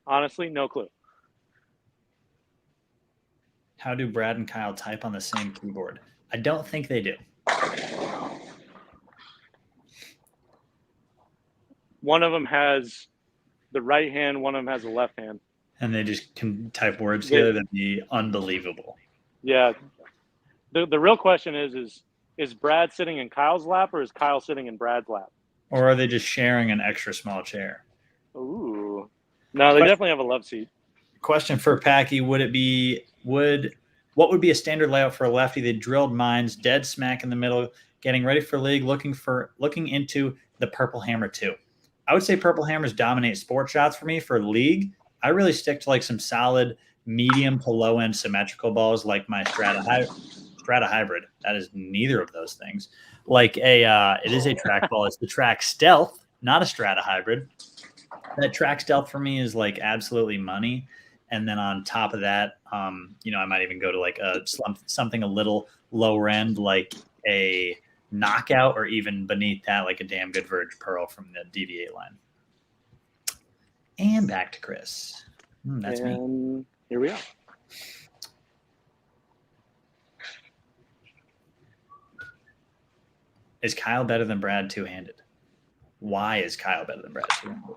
honestly, no clue. How do Brad and Kyle type on the same keyboard? I don't think they do. One of them has the right hand, one of them has the left hand. And they just can type words together. That'd be unbelievable. Yeah. The real question is Brad sitting in Kyle's lap or is Kyle sitting in Brad's lap? Or are they just sharing an extra small chair? Ooh. No, they definitely have a love seat. Question for Packy. What would be a standard layout for a lefty? They drilled mines dead smack in the middle, getting ready for league, looking into the purple hammer too. I would say purple hammers dominate sport shots for me. For league, I really stick to like some solid medium to low end symmetrical balls like my Strata Hybrid. That is neither of those things. Like it is a track ball. It's the Track Stealth, not a Strata Hybrid. That Track Stealth for me is like absolutely money. And then on top of that, I might even go to like something a little lower end, like a Knockout, or even beneath that, like a damn good Verge Pearl from the DV8 line. And back to Kris. That's me. Here we are. Is Kyle better than Brad two-handed? Why is Kyle better than Brad two-handed?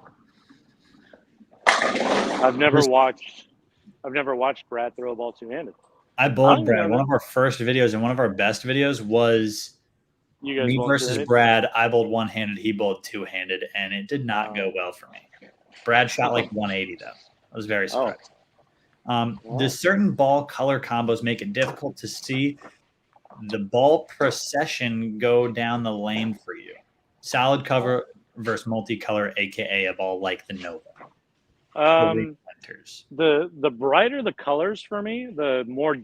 I've never watched Brad throw a ball two-handed. I bowled Brad. One of our first videos and one of our best videos was me versus Brad. I bowled one-handed, he bowled two-handed, and it did not go well for me. Brad shot like 180 though. I was very surprised. Does certain ball color combos make it difficult to see the ball procession go down the lane for you? Solid cover versus multicolor, aka a ball like the Nova. The brighter the colors for me, the more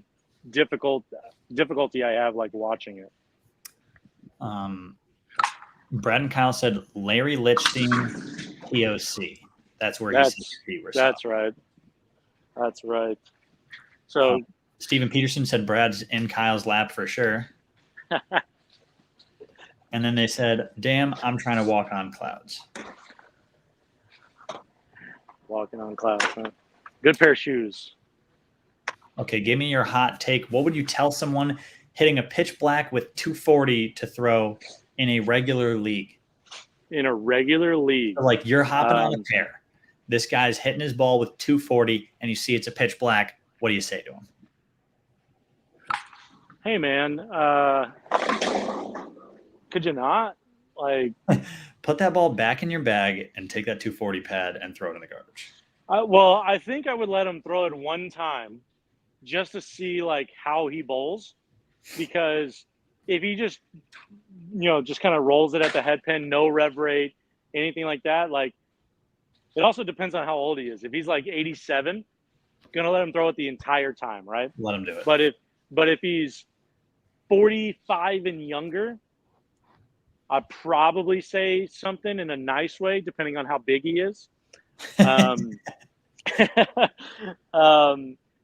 difficulty I have like watching it. Brad and Kyle said Larry Lichstein POC. That's where he That's right. That's right. So Steven Peterson said Brad's in Kyle's lap for sure. And then they said, damn, I'm trying to walk on clouds. Walking on clouds, huh? Good pair of shoes. Okay, give me your hot take. What would you tell someone hitting a pitch black with 240 to throw in a regular league? In a regular league. So like you're hopping on a pair. This guy's hitting his ball with 240 and you see it's a pitch black. What do you say to him? Hey, man, could you not? Like, put that ball back in your bag and take that 240 pad and throw it in the garbage. Well, I think I would let him throw it one time just to see like how he bowls, because if he just kind of rolls it at the head pin, no rev rate, anything like that, like it also depends on how old he is. If he's like 87, gonna let him throw it the entire time, right? Let him do it. But if he's 45 and younger, I'd probably say something in a nice way, depending on how big he is. Because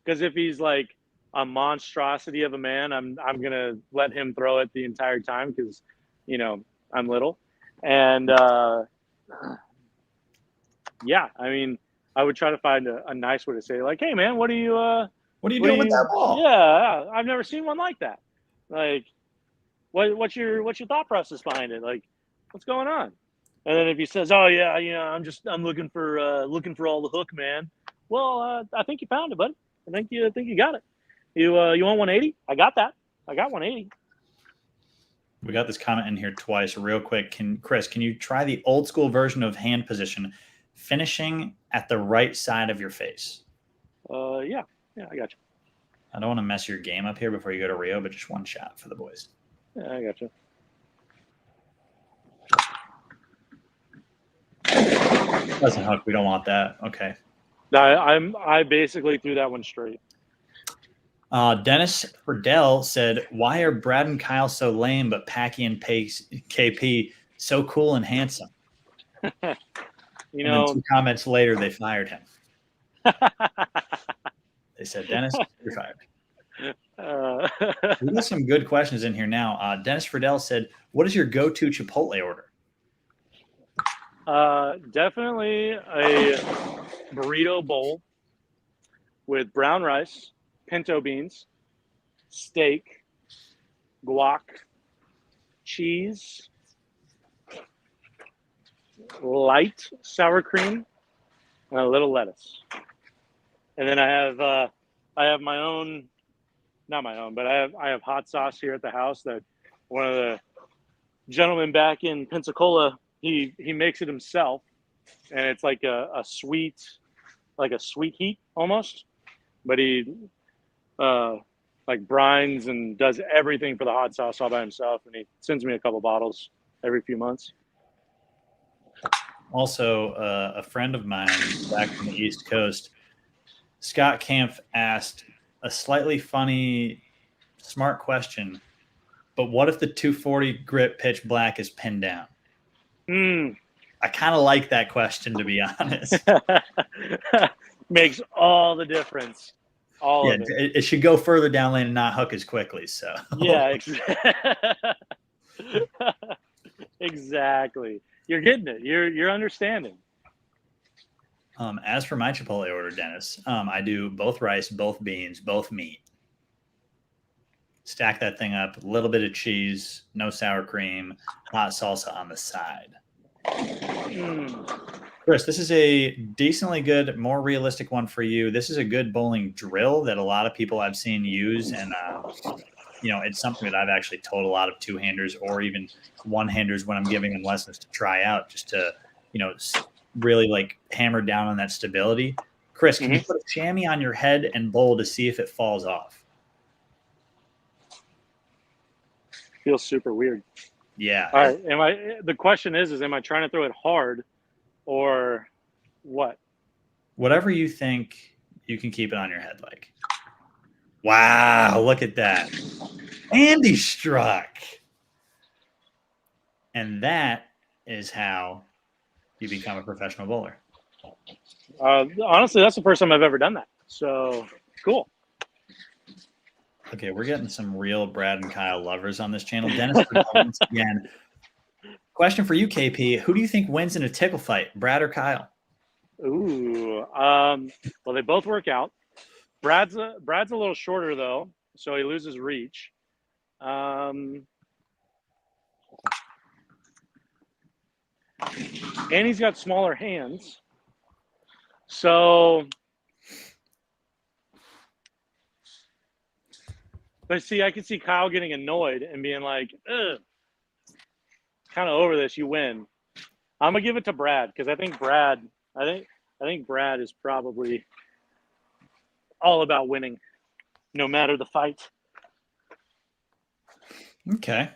if he's like a monstrosity of a man, I'm gonna let him throw it the entire time because I'm little. And yeah, I mean, I would try to find a nice way to say, like, hey man, what are you doing with that ball? Yeah, I've never seen one like that. Like, what's your thought process behind it? Like, what's going on? And then if he says, oh yeah, I'm looking for all the hook, man. Well, I think you found it, bud. I think you got it. You want 180? I got that. I got 180. We got this comment in here twice real quick. Kris, can you try the old school version of hand position, finishing at the right side of your face? Yeah, I got you. I don't want to mess your game up here before you go to Rio, but just one shot for the boys. Yeah, I got you. Doesn't hook. We don't want that. Okay. I basically threw that one straight. Dennis Friedel said, why are Brad and Kyle so lame, but Packy and KP so cool and handsome? You And then know, 2 comments later, they fired him. They said, Dennis, you're fired. We got some good questions in here now. Dennis Friedel said, what is your go-to Chipotle order? definitely a burrito bowl with brown rice, pinto beans, steak, guac, cheese, light sour cream, and a little lettuce. And then I have my own, not my own, but I have hot sauce here at the house that one of the gentlemen back in Pensacola, he makes it himself, and it's like a sweet heat almost, but he like brines and does everything for the hot sauce all by himself, and he sends me a couple bottles every few months. Also, a friend of mine back from the East Coast, Scott Kampf, asked a slightly funny, smart question. But what if the 240 grit pitch black is pinned down? I kind of like that question, to be honest. Makes all the difference. All of it. It should go further down lane and not hook as quickly. So yeah, exactly. You're getting it. You're understanding. As for my Chipotle order, Dennis, I do both rice, both beans, both meat. Stack that thing up, a little bit of cheese, no sour cream, hot salsa on the side. Kris, this is a decently good, more realistic one for you. This is a good bowling drill that a lot of people I've seen use, and it's something that I've actually told a lot of two-handers or even one-handers when I'm giving them lessons to try out, just to really like hammer down on that stability. Kris, can you put a chamois on your head and bowl to see if it falls off? Feels super weird. Yeah. All right. The question is am I trying to throw it hard or what? Whatever you think you can keep it on your head like. Wow, look at that. Andy struck. And that is how you become a professional bowler. Honestly, that's the first time I've ever done that. So, cool. Okay, we're getting some real Brad and Kyle lovers on this channel. Dennis, once again. Question for you, KP. Who do you think wins in a tickle fight, Brad or Kyle? Ooh. Well, they both work out. Brad's a little shorter, though, so he loses reach. And he's got smaller hands. So, but see, I could see Kyle getting annoyed and being like, ugh, kind of over this, you win. I'm gonna give it to Brad because I think Brad is probably all about winning, no matter the fight. Okay.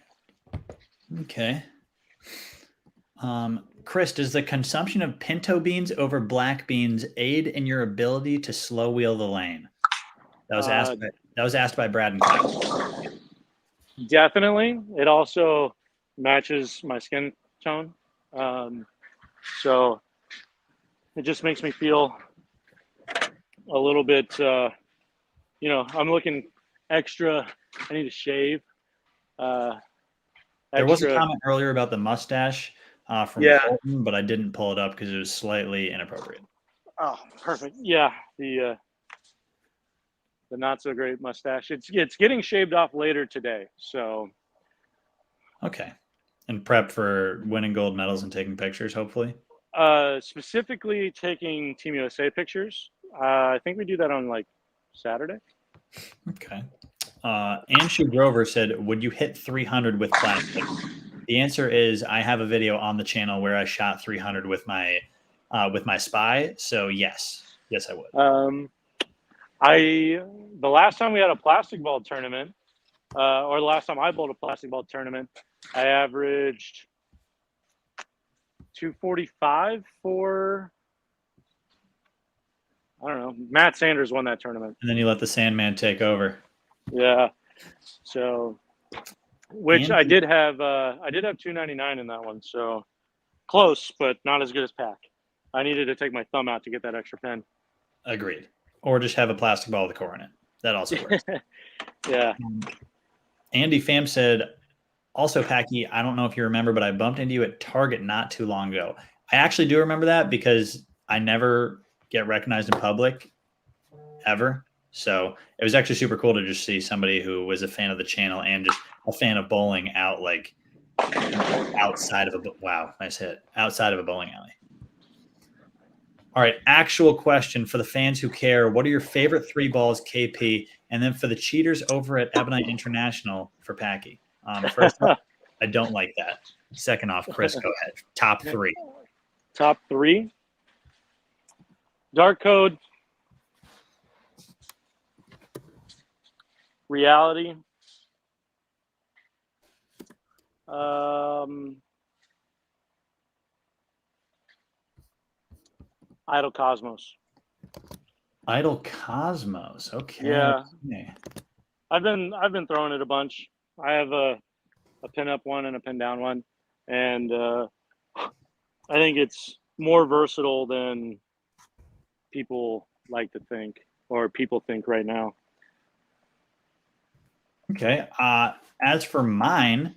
Kris, does the consumption of pinto beans over black beans aid in your ability to slow wheel the lane? That was asked by Brad and Kyle. Definitely. It also matches my skin tone. So it just makes me feel a little bit, I'm looking extra. I need to shave. There was a comment earlier about the mustache from Colton, but I didn't pull it up because it was slightly inappropriate. Oh, perfect. Yeah, the not so great mustache. It's getting shaved off later today. So. Okay. And prep for winning gold medals and taking pictures, hopefully? Specifically taking Team USA pictures. I think we do that on like Saturday. Okay. Anshu Grover said, would you hit 300 with plastic? The answer is I have a video on the channel where I shot 300 with my Spy. So yes, I would. The last time we had a plastic ball tournament, or the last time I bowled a plastic ball tournament, I averaged 245 for, I don't know, Matt Sanders won that tournament. And then you let the Sandman take over. Yeah. So, which I did have 299 in that one. So close, but not as good as Pac. I needed to take my thumb out to get that extra pin. Agreed. Or just have a plastic ball with a core in it. That also works. Yeah. Andy Pham said, also, Packy, I don't know if you remember, but I bumped into you at Target not too long ago. I actually do remember that because I never get recognized in public ever. So it was actually super cool to just see somebody who was a fan of the channel and just a fan of bowling out like outside of outside of a bowling alley. All right, actual question for the fans who care. What are your favorite 3 balls, KP? And then for the cheaters over at Ebonite International for Packy. First off, I don't like that. Second off, Kris, go ahead. Top 3. Top 3. Dark Code. Reality. Idle Cosmos. Idle Cosmos. Okay. Yeah. I've been throwing it a bunch. I have a pin up one and a pin down one, and I think it's more versatile than people like to think, or people think right now. Okay. As for mine,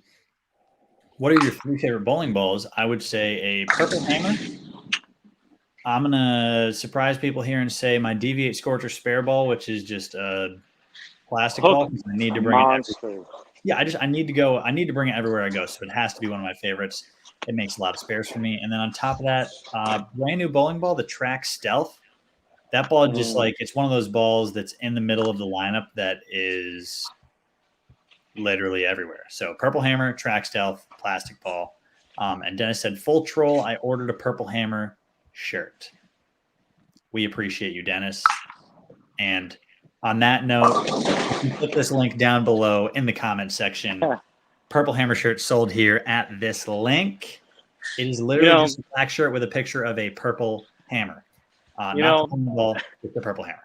what are your 3 favorite bowling balls? I would say a purple hammer. I'm going to surprise people here and say my Deviate Scorcher spare ball, which is just a plastic ball. I need to bring it. Yeah, I need to bring it everywhere I go. So it has to be one of my favorites. It makes a lot of spares for me. And then on top of that, brand new bowling ball, the Track Stealth. That ball just it's one of those balls that's in the middle of the lineup that is literally everywhere. So purple hammer, Track Stealth, plastic ball. And Dennis said, full troll, I ordered a purple hammer shirt. We appreciate you, Dennis. And on that note, you put this link down below in the comment section. Purple hammer shirt sold here at this link. It is literally just a black shirt with a picture of a purple hammer. Not the ball with the purple hammer.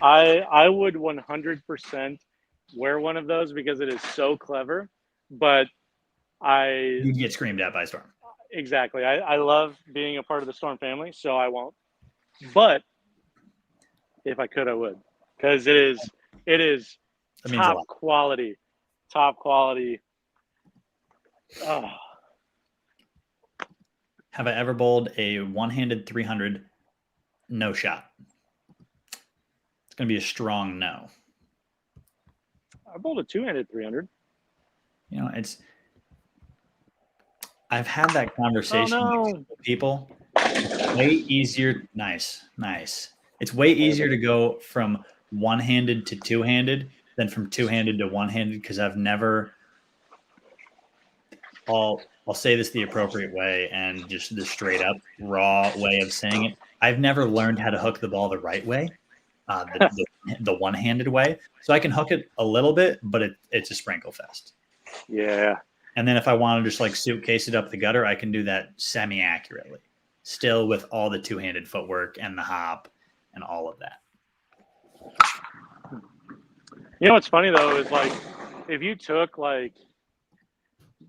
I would 100% wear one of those because it is so clever, but you get screamed at by Storm. Exactly. I love being a part of the Storm family, so I won't. But if I could, I would, because it is top quality. Top quality. Oh. Have I ever bowled a one-handed 300? No shot. It's going to be a strong no. I bowled a two-handed 300. You know, I've had that conversation with people. It's way easier. Nice. It's way easier to go from one-handed to two-handed than from two-handed to one-handed, because I've never. I'll say this the appropriate way and just the straight up raw way of saying it. I've never learned how to hook the ball the right way, the one-handed way. So I can hook it a little bit, but it's a sprinkle fest. Yeah. And then if I want to just like suitcase it up the gutter, I can do that semi-accurately, still with all the two-handed footwork and the hop and all of that. You know what's funny though is like if you took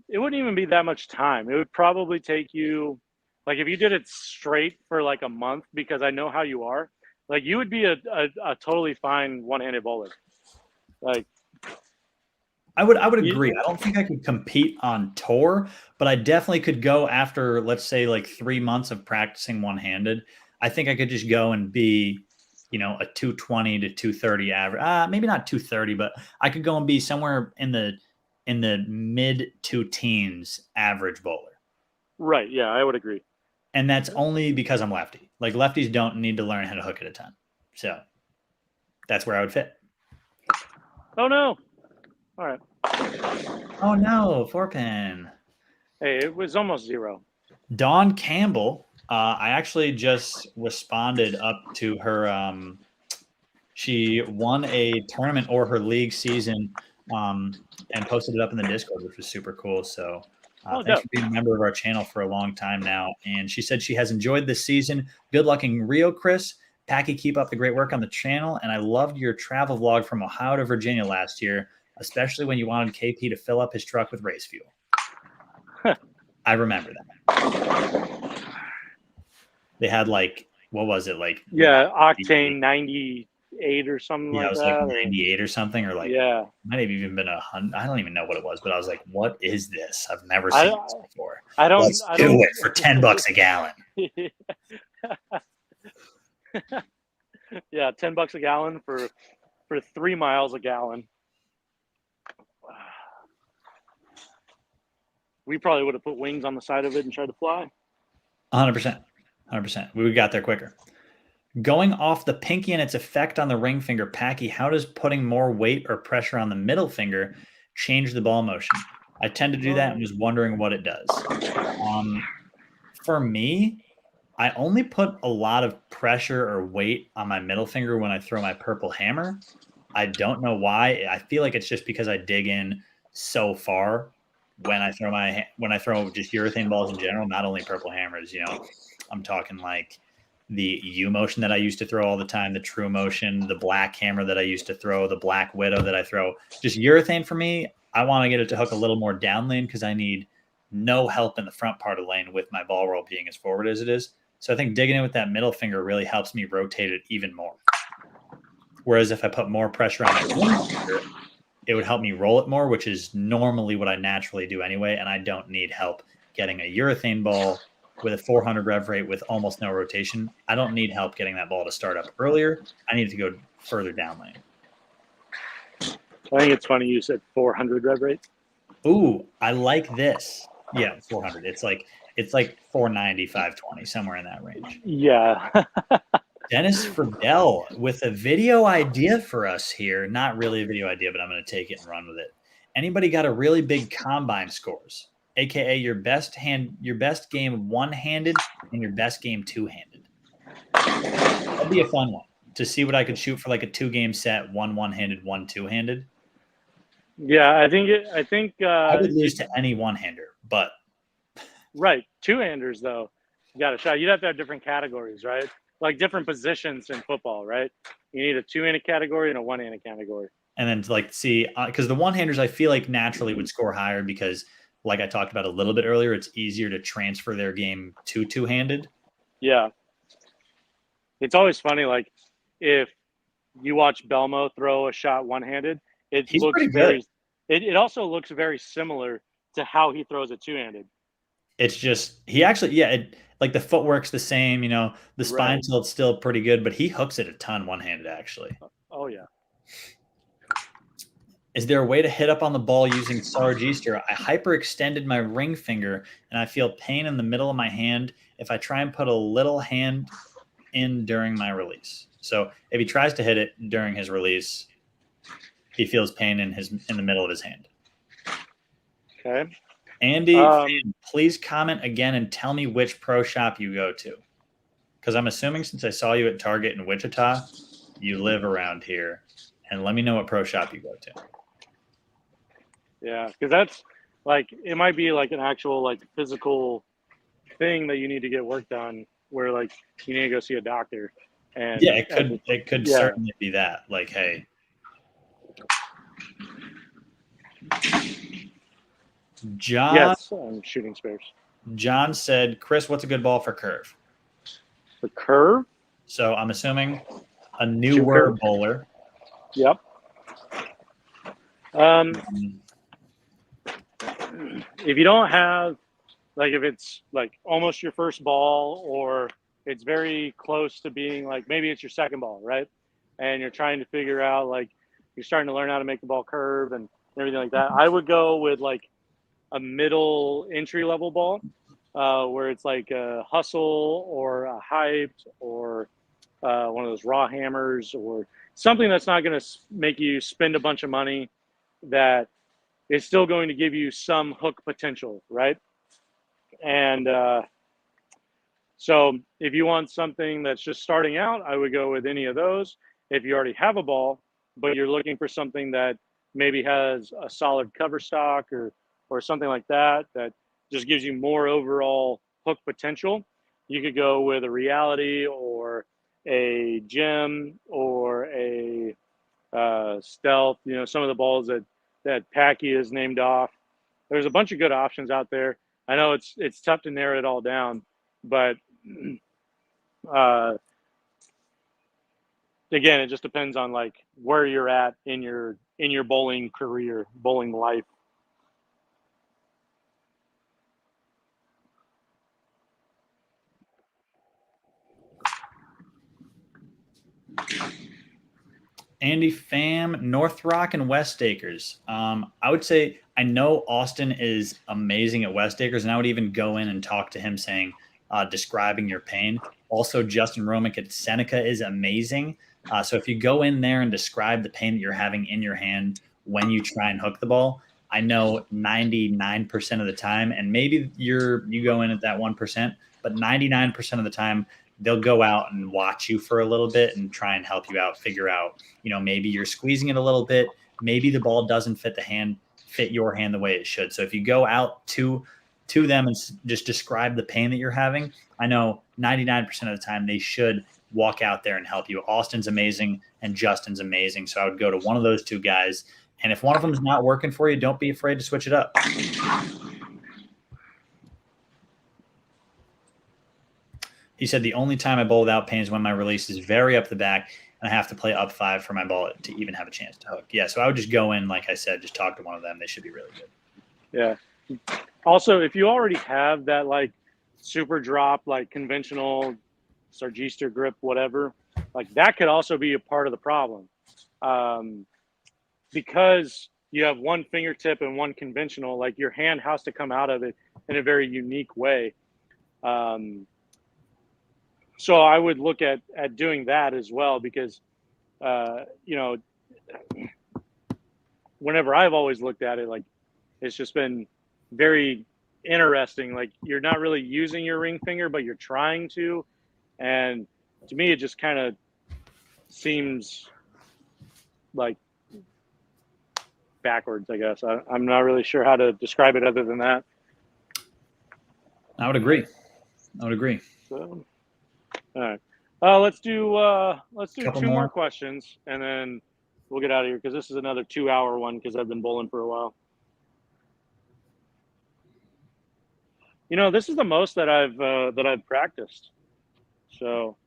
it wouldn't even be that much time. It would probably take you, like if you did it straight for like a month, because I know how you are, like you would be a totally fine one-handed bowler. Like I would agree. I don't think I could compete on tour, but I definitely could go after, let's say, like 3 months of practicing one-handed. I think I could just go and be, a 220 to 230 average. Maybe not 230, but I could go and be somewhere in the mid to teens average bowler. Right. Yeah, I would agree. And that's only because I'm lefty. Like lefties don't need to learn how to hook it a ton. So that's where I would fit. Oh no. All right. Oh no, 4-pin. Hey, it was almost 0. Dawn Campbell. I actually just responded up to her. She won a tournament or her league season, and posted it up in the Discord, which was super cool. So thanks for being a member of our channel for a long time now. And she said she has enjoyed this season. Good luck in Rio, Kris. Packy, keep up the great work on the channel. And I loved your travel vlog from Ohio to Virginia last year, especially when you wanted KP to fill up his truck with race fuel. I remember that. They had like, what was it? Like, Octane 98 or something yeah, it like was like that. 98 or something, or like, Yeah. might have even been 100. I don't even know what it was, but I was like, what is this? I've never I seen this before. I don't Let's do it for $10 a gallon. Yeah, $10 a gallon for 3 miles a gallon. We probably would have put wings on the side of it and tried to fly. 100%. 100%. We got there quicker. Going off the pinky and its effect on the ring finger, Packy, how does putting more weight or pressure on the middle finger change the ball motion? I tend to do that and was wondering what it does. For me, I only put a lot of pressure or weight on my middle finger when I throw my purple hammer. I don't know why. I feel like it's just because I dig in so far when I throw just urethane balls in general, not only purple hammers. I'm talking like the U motion that I used to throw all the time, the true motion, the black hammer that I used to throw, the black widow that I throw. Just urethane for me, I want to get it to hook a little more down lane because I need no help in the front part of the lane with my ball roll being as forward as it is. So I think digging in with that middle finger really helps me rotate it even more. Whereas if I put more pressure on my ring finger, it would help me roll it more, which is normally what I naturally do anyway. And I don't need help getting a urethane ball with a 400 rev rate with almost no rotation. I don't need help getting that ball to start up earlier. I need to go further down lane. I think it's funny you said 400 rev rate. Ooh, I like this. Yeah, 400. It's like 490, 520, somewhere in that range. Yeah. Dennis Friedel with a video idea for us here. Not really a video idea, but I'm going to take it and run with it. Anybody got a really big combine scores, aka your best game one-handed and your best game two-handed? That'd be a fun one to see what I could shoot for like a 2-game set, one-handed, one two-handed. Yeah, I think I would lose to any one-hander, but right, two-handers though, you got a shot. You'd have to have different categories, right? Like different positions in football, right? You need a two-handed category and a one-handed category. And then to like see, because the one-handers I feel like naturally would score higher because, like I talked about a little bit earlier, it's easier to transfer their game to two-handed. Yeah. It's always funny, like if you watch Belmo throw a shot one-handed, He's pretty good. It also looks very similar to how he throws it two-handed. It's just he actually, like the footwork's the same, the spine tilt's still pretty good, but he hooks it a ton one-handed actually. Oh yeah. Is there a way to hit up on the ball using Sargeaster? I hyperextended my ring finger and I feel pain in the middle of my hand if I try and put a little hand in during my release. So if he tries to hit it during his release, he feels pain in the middle of his hand. Okay. Andy, please comment again and tell me which pro shop you go to. Because I'm assuming since I saw you at Target in Wichita, you live around here. And let me know what pro shop you go to. Yeah, because that's like, it might be like an actual like physical thing that you need to get worked on where like you need to go see a doctor. And yeah, it could certainly be that. Like, hey. John. Yes, I'm shooting spares. John said, Kris, what's a good ball for curve? For curve? So I'm assuming a newer bowler. Yep. If you don't have, like, if it's like almost your first ball or it's very close to being like, maybe it's your second ball, right? And you're trying to figure out, like, you're starting to learn how to make the ball curve and everything like that. I would go with like a middle entry level ball where it's like a hustle or a hyped or one of those raw hammers or something that's not going to make you spend a bunch of money, that is still going to give you some hook potential, right? And so if you want something that's just starting out, I would go with any of those. If you already have a ball, but you're looking for something that maybe has a solid cover stock or something like that, that just gives you more overall hook potential, you could go with a Reality or a Gem or a Stealth, some of the balls that Packy is named off. There's a bunch of good options out there. I know it's tough to narrow it all down, but Again, it just depends on like where you're at in your bowling career, bowling life. Andy Pham, North Rock and West Acres. I would say I know Austin is amazing at West Acres, and I would even go in and talk to him saying, describing your pain. Also, Justin Romick at Seneca is amazing. So if you go in there and describe the pain that you're having in your hand when you try and hook the ball, I know 99% of the time, and maybe you go in at that 1%, but 99% of the time they'll go out and watch you for a little bit and try and help you out, figure out, maybe you're squeezing it a little bit, maybe the ball doesn't fit your hand the way it should. So if you go out to them and just describe the pain that you're having, I know 99% of the time they should walk out there and help you. Austin's amazing and Justin's amazing. So I would go to one of those two guys. And if one of them is not working for you, don't be afraid to switch it up. He said the only time I bowl without pain is when my release is very up the back and I have to play up 5 for my ball to even have a chance to hook. Yeah, so I would just go in, like I said, just talk to one of them. They should be really good. Yeah. Also, if you already have that like super drop, like conventional Sargista grip, whatever, like that could also be a part of the problem. Because you have one fingertip and one conventional, like your hand has to come out of it in a very unique way. So I would look at doing that as well, because, whenever I've always looked at it, like it's just been very interesting. Like you're not really using your ring finger, but you're trying to. And to me, it just kind of seems like backwards, I guess. I'm not really sure how to describe it other than that. I would agree. So, all right. Let's do two more questions, and then we'll get out of here, because this is another 2-hour one, because I've been bowling for a while. This is the most that I've practiced. So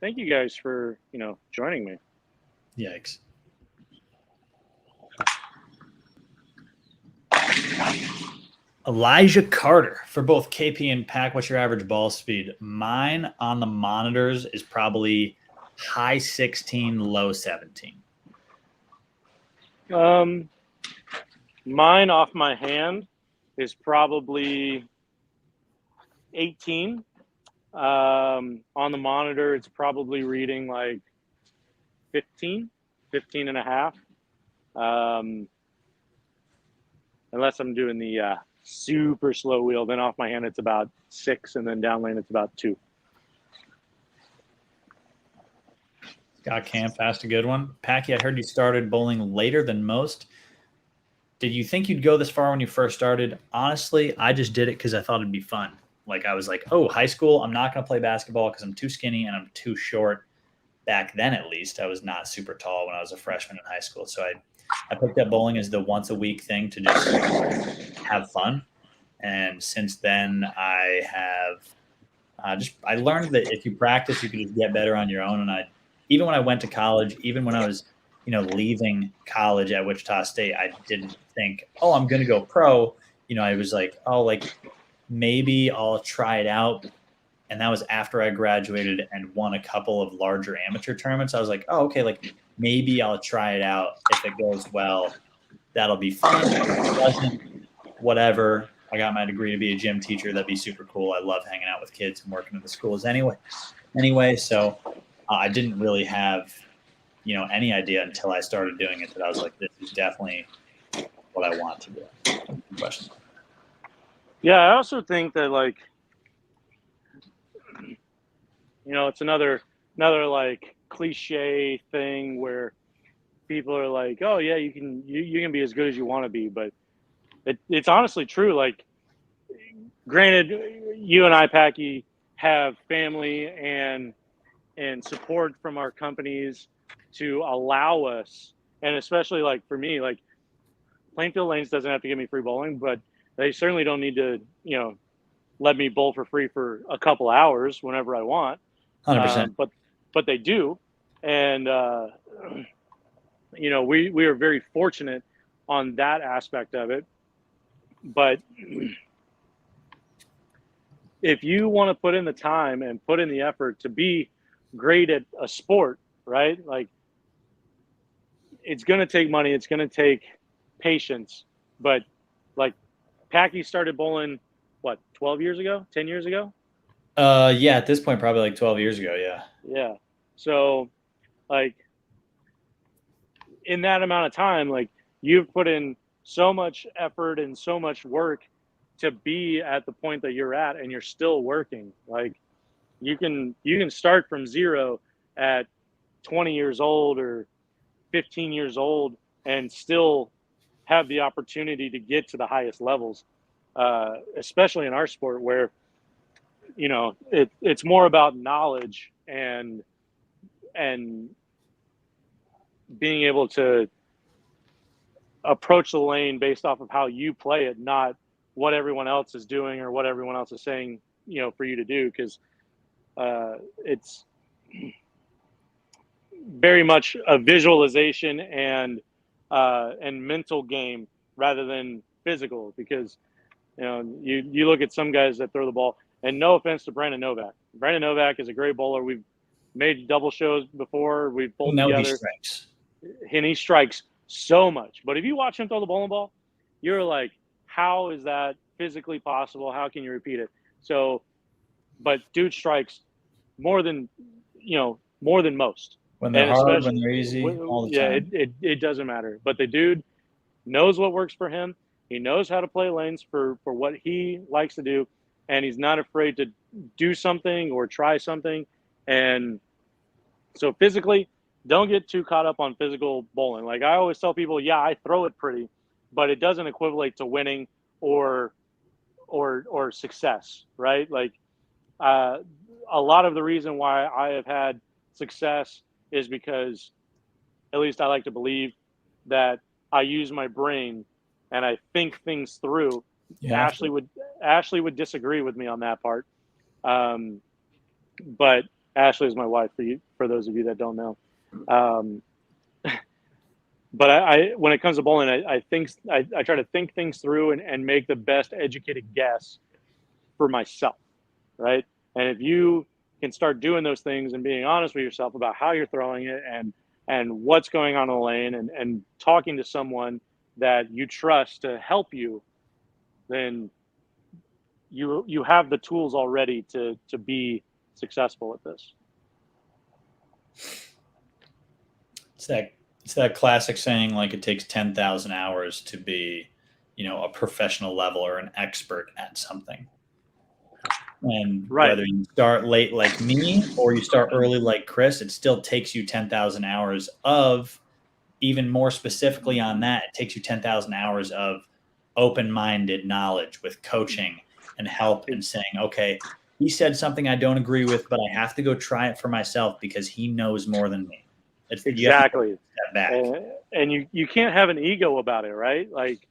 thank you guys for, joining me. Yikes. Elijah Carter, for both KP and Pack, what's your average ball speed? Mine on the monitors is probably high 16, low 17. Mine off my hand is probably 18. On the monitor, it's probably reading like 15 and a half. Unless I'm doing the super slow wheel, then off my hand it's about 6, and then down lane it's about 2. Scott Camp asked a good one. Packy, I heard you started bowling later than most. Did you think you'd go this far when you first started? Honestly, I just did it because I thought it'd be fun. Like I was like, oh, high school, I'm not going to play basketball because I'm too skinny and I'm too short. Back then, at least, I was not super tall when I was a freshman in high school. So I picked up bowling as the once a week thing to just have fun. And since then, I have I learned that if you practice, you can just get better on your own. And even when I went to college, even when I was, leaving college at Wichita State, I didn't think, oh, I'm going to go pro. I was like, oh, like maybe I'll try it out. And that was after I graduated and won a couple of larger amateur tournaments. I was like, oh, okay, like maybe I'll try it out. If it goes well, that'll be fun. If it doesn't, whatever. I got my degree to be a gym teacher. That'd be super cool. I love hanging out with kids and working at the schools anyway. So I didn't really have, any idea until I started doing it that I was like, this is definitely what I want to do. Good question. Yeah, I also think that like, it's another like cliche thing where people are like, oh yeah, you can be as good as you want to be, but it's honestly true. Like, granted, you and I, Packy, have family and support from our companies to allow us, and especially like for me, like Plainfield Lanes doesn't have to give me free bowling, but they certainly don't need to, let me bowl for free for a couple hours whenever I want. 100%. But they do. And, we are very fortunate on that aspect of it. But if you want to put in the time and put in the effort to be great at a sport, right? Like, it's going to take money. It's going to take patience. But like, Packy started bowling, 12 years ago, 10 years ago? Yeah, at this point, probably like 12 years ago. Yeah. Yeah. So, like, in that amount of time, like, you've put in so much effort and so much work to be at the point that you're at, and you're still working. Like, you can start from zero at 20 years old or 15 years old and still have the opportunity to get to the highest levels, especially in our sport where, it's more about knowledge and being able to approach the lane based off of how you play it, not what everyone else is doing or what everyone else is saying, for you to do. Because it's very much a visualization and mental game rather than physical. Because you look at some guys that throw the ball, and no offense to Brandon Novak. Brandon Novak is a great bowler. We've made double shows before. We've bowled together. He strikes. And he strikes so much. But if you watch him throw the bowling ball, you're like, how is that physically possible? How can you repeat it? So, but dude strikes more than most. When they're hard, when they're easy, all the time. It doesn't matter. But the dude knows what works for him. He knows how to play lanes for what he likes to do. And he's not afraid to do something or try something. And so physically, don't get too caught up on physical bowling. Like, I always tell people, yeah, I throw it pretty, but it doesn't equivalent to winning or success, right? Like, a lot of the reason why I have had success is because, at least I like to believe, that I use my brain and I think things through. Yeah. Ashley would disagree with me on that part. But Ashley is my wife, for those of you that don't know. But I when it comes to bowling, I try to think things through and make the best educated guess for myself, right? And if you can start doing those things and being honest with yourself about how you're throwing it and what's going on in the lane and talking to someone that you trust to help you, then you have the tools already to be successful at this. It's that classic saying, like, it takes 10,000 hours to be, a professional level or an expert at something. And right. Whether you start late like me or you start early like Kris, it still takes you 10,000 hours of, even more specifically on that, it takes you 10,000 hours of open-minded knowledge with coaching and help and saying, okay, he said something I don't agree with, but I have to go try it for myself because he knows more than me. Exactly. And you can't have an ego about it, right? Like,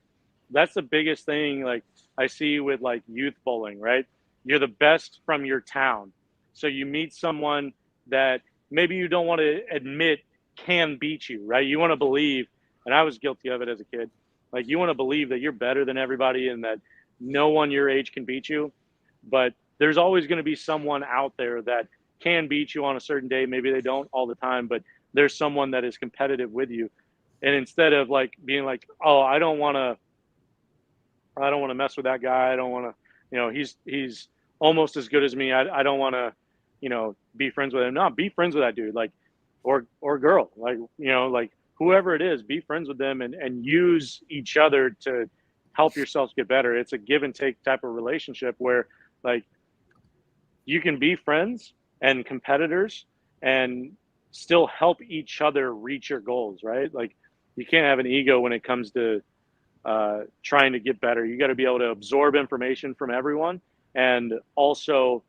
that's the biggest thing, like, I see with, like, youth bowling, right? You're the best from your town. So you meet someone that maybe you don't want to admit can beat you, right? You want to believe, and I was guilty of it as a kid, like, you want to believe that you're better than everybody and that no one your age can beat you. But there's always going to be someone out there that can beat you on a certain day. Maybe they don't all the time, but there's someone that is competitive with you. And instead of, like, being like, oh, I don't want to mess with that guy. I don't want to, he's almost as good as me. I don't want to, be friends with him. No, be friends with that dude, like, or girl, like, like, whoever it is, be friends with them and use each other to help yourselves get better. It's a give and take type of relationship where, like, you can be friends and competitors and still help each other reach your goals, right? Like, you can't have an ego when it comes to trying to get better. You got to be able to absorb information from everyone and also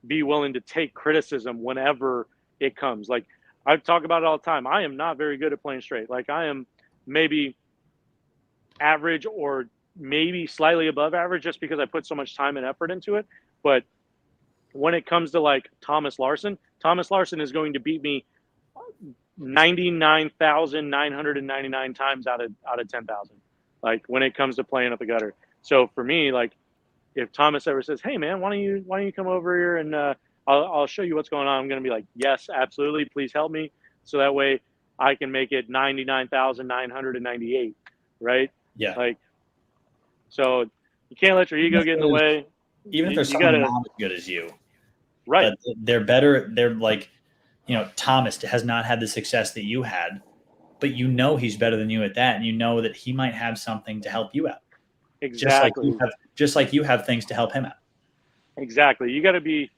be willing to take criticism whenever it comes. Like, I talk about it all the time. I am not very good at playing straight. Like, I am maybe average or maybe slightly above average just because I put so much time and effort into it. But when it comes to, like, Thomas Larson, Thomas Larson is going to beat me 99,999 times out of 10,000. Like when it comes to playing up the gutter. So for me, like if Thomas ever says, "Hey man, why don't you come over here and I'll show you what's going on," I'm going to be like, "Yes, absolutely. Please help me." So that way I can make it 99,998, right? Yeah. Like, so you can't let your ego get in the way. Even if there's you someone gotta, not as good as you, right? but they're better. They're like, Thomas has not had the success that you had, but he's better than you at that, and you know that he might have something to help you out. Exactly. Just like you have things to help him out. Exactly. You got to be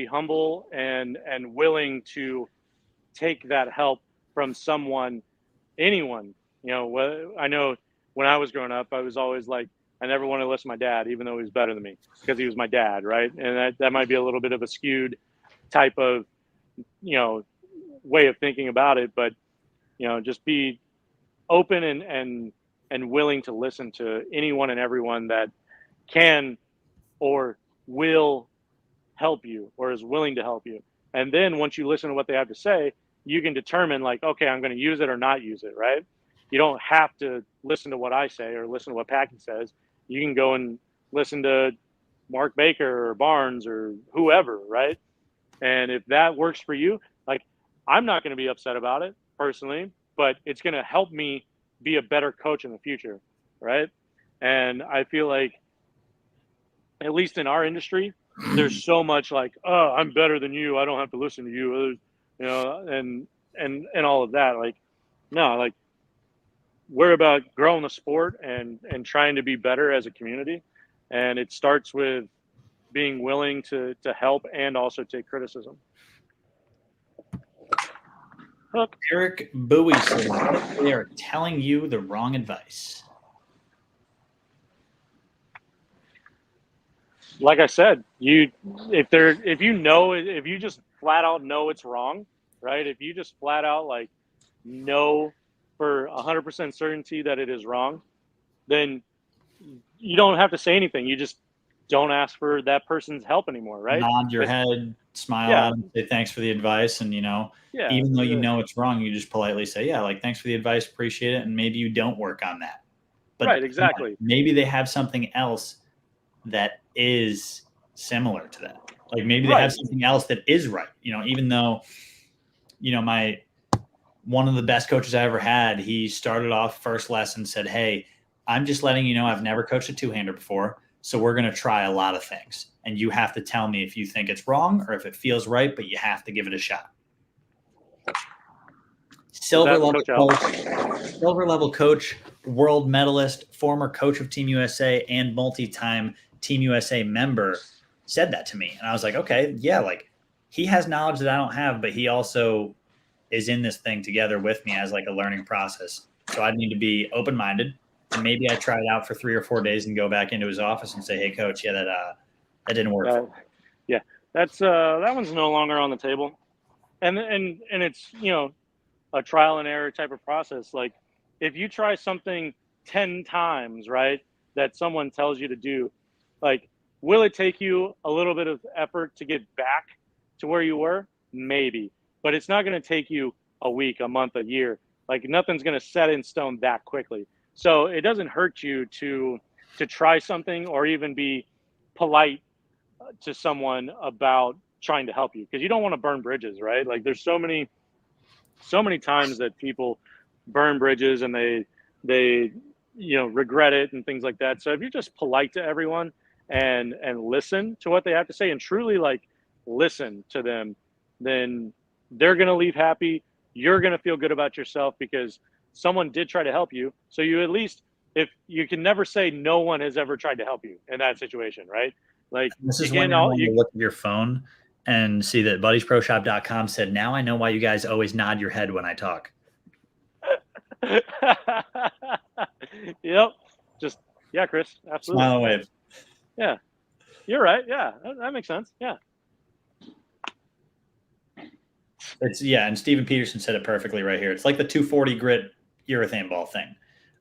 humble and willing to take that help from someone, anyone. I know when I was growing up, I was always like, I never wanted to listen to my dad, even though he was better than me, because he was my dad, right? And that might be a little bit of a skewed type of, way of thinking about it, but just be open and willing to listen to anyone and everyone that can or will help you or is willing to help you. And then once you listen to what they have to say, you can determine like, okay, I'm going to use it or not use it, right? You don't have to listen to what I say or listen to what Packy says. You can go and listen to Mark Baker or Barnes or whoever, right? And if that works for you, like, I'm not going to be upset about it personally, but it's going to help me be a better coach in the future, right? And I feel like, at least in our industry, there's so much like, oh, I'm better than you, I don't have to listen to you, and all of that. Like, no, like, we're about growing the sport and trying to be better as a community, and it starts with being willing to help and also take criticism. Hook. Eric Bowie says they are telling you the wrong advice. Like I said, if you just flat out know it's wrong, right? If you just flat out like know for 100% certainty that it is wrong, then you don't have to say anything. You just don't ask for that person's help anymore, right? Nod your head, smile at them, say thanks for the advice, and even though you know it's wrong, you just politely say, yeah, like thanks for the advice, appreciate it, and maybe you don't work on that. But right, exactly. Maybe they have something else that is similar to that. Like maybe they have something else that is right. Even though, one of the best coaches I ever had, he started off first lesson, said, "Hey, I'm just letting you know I've never coached a two-hander before. So we're going to try a lot of things. And you have to tell me if you think it's wrong or if it feels right, but you have to give it a shot." Silver level coach, world medalist, former coach of Team USA and multi-time Team USA member said that to me. And I was like, okay, yeah, like he has knowledge that I don't have, but he also is in this thing together with me as like a learning process. So I need to be open-minded. And maybe I try it out for 3 or 4 days and go back into his office and say, "Hey, coach, yeah, that didn't work." Yeah, that's that one's no longer on the table, and it's a trial and error type of process. Like if you try something 10 times, right, that someone tells you to do, like, will it take you a little bit of effort to get back to where you were? Maybe, but it's not going to take you a week, a month, a year. Like nothing's going to set in stone that quickly. So it doesn't hurt you to try something or even be polite to someone about trying to help you, because you don't want to burn bridges, right? Like there's so many times that people burn bridges and they regret it and things like that. So if you're just polite to everyone and listen to what they have to say and truly like listen to them, then they're going to leave happy. You're going to feel good about yourself because someone did try to help you. So you at least, if you can never say no one has ever tried to help you in that situation, right? Like this is when you look at your phone and see that buddiesproshop.com said, "Now I know why you guys always nod your head when I talk." Yep. Just, yeah, Chris, absolutely. Smile and wave. Yeah. You're right. Yeah. That makes sense. Yeah. And Steven Peterson said it perfectly right here. It's like the 240 grit urethane ball thing.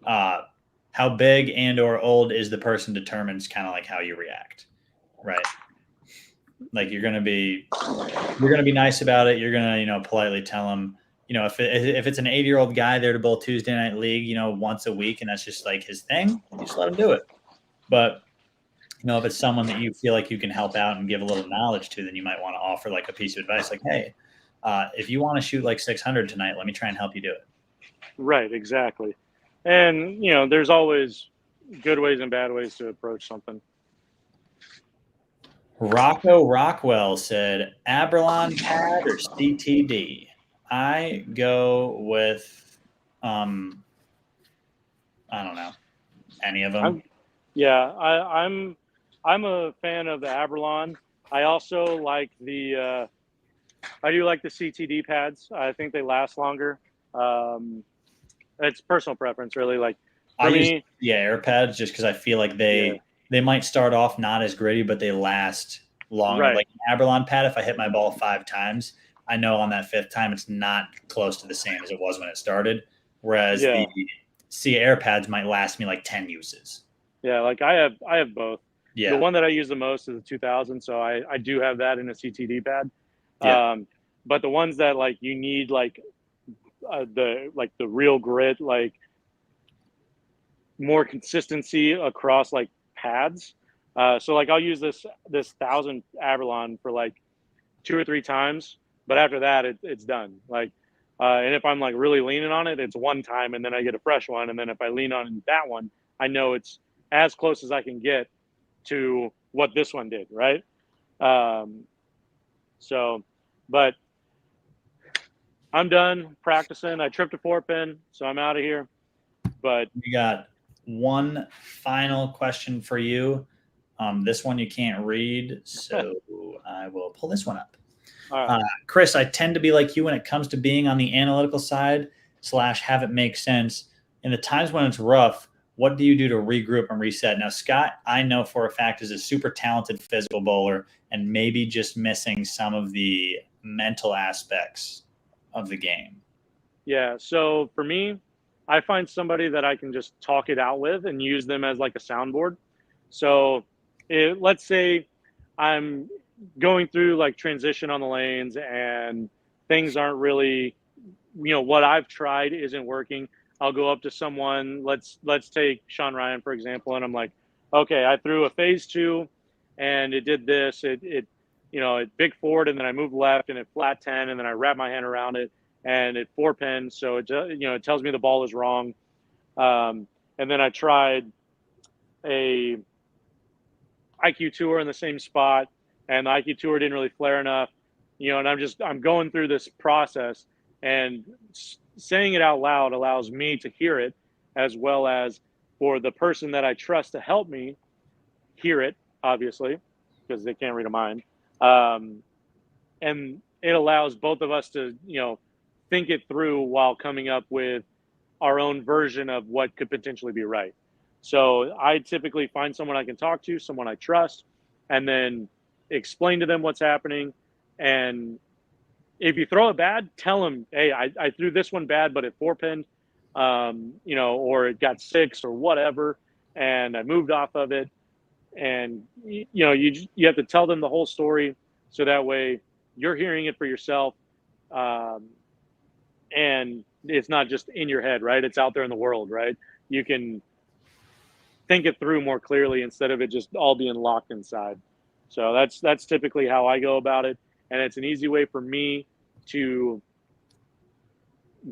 How big and or old is the person determines kind of like how you react. Right. Like you're gonna be nice about it. You're gonna politely tell them. If it's an 80-year-old guy there to bowl Tuesday night league, once a week, and that's just like his thing, you just let him do it. But if it's someone that you feel like you can help out and give a little knowledge to, then you might want to offer like a piece of advice, like, hey, if you want to shoot like 600 tonight, let me try and help you do it. Right, exactly. And there's always good ways and bad ways to approach something. Rocco Rockwell said, Aberlon pad or CTD? I go with, I don't know, any of them. I'm a fan of the Aberlon. I also like the CTD pads. I think they last longer. It's personal preference, really. Like for me, use the air pads just because I feel like they might start off not as gritty, but they last longer. Right. Like an Aberlon pad, if I hit my ball 5 times, I know on that 5th time it's not close to the same as it was when it started. Whereas the C air pads might last me like 10 uses. Yeah, like I have both. Yeah. The one that I use the most is the 2000, so I do have that in a CTD pad. Yeah. But the ones that like you need like the real grit, like more consistency across like pads. So like I'll use this 1000 Aberlon for like 2 or 3 times, but after that it's done. Like and if I'm like really leaning on it, it's one time and then I get a fresh one, and then if I lean on that one, I know it's as close as I can get to what this one did, right? But I'm done practicing. I tripped a 4-pin, so I'm out of here. But we got one final question for you. This one you can't read, so I will pull this one up. All right. Kris, I tend to be like you when it comes to being on the analytical side / have it make sense. In the times when it's rough, what do you do to regroup and reset? Now, Scott, I know for a fact, is a super talented physical bowler and maybe just missing some of the mental aspects of the game. Yeah. So for me, I find somebody that I can just talk it out with and use them as like a soundboard. So let's say I'm going through like transition on the lanes and things aren't really, what I've tried isn't working. I'll go up to someone. Let's take Sean Ryan, for example. And I'm like, okay, I threw a phase 2 and it did this. It big forward, and then I moved left and it flat 10, and then I wrap my hand around it and it 4-pin. So it tells me the ball is wrong. And then I tried a IQ tour in the same spot, and the IQ tour didn't really flare enough, and I'm going through this process, and saying it out loud allows me to hear it, as well as for the person that I trust to help me hear it, obviously, because they can't read a mind. And it allows both of us to, think it through while coming up with our own version of what could potentially be right. So I typically find someone I can talk to, someone I trust, and then explain to them what's happening. And if you throw it bad, tell them, hey, I threw this one bad, but it 4-pinned, or it got 6 or whatever, and I moved off of it. And, you have to tell them the whole story, so that way you're hearing it for yourself. And it's not just in your head, right? It's out there in the world, right? You can think it through more clearly instead of it just all being locked inside. So that's typically how I go about it. And it's an easy way for me to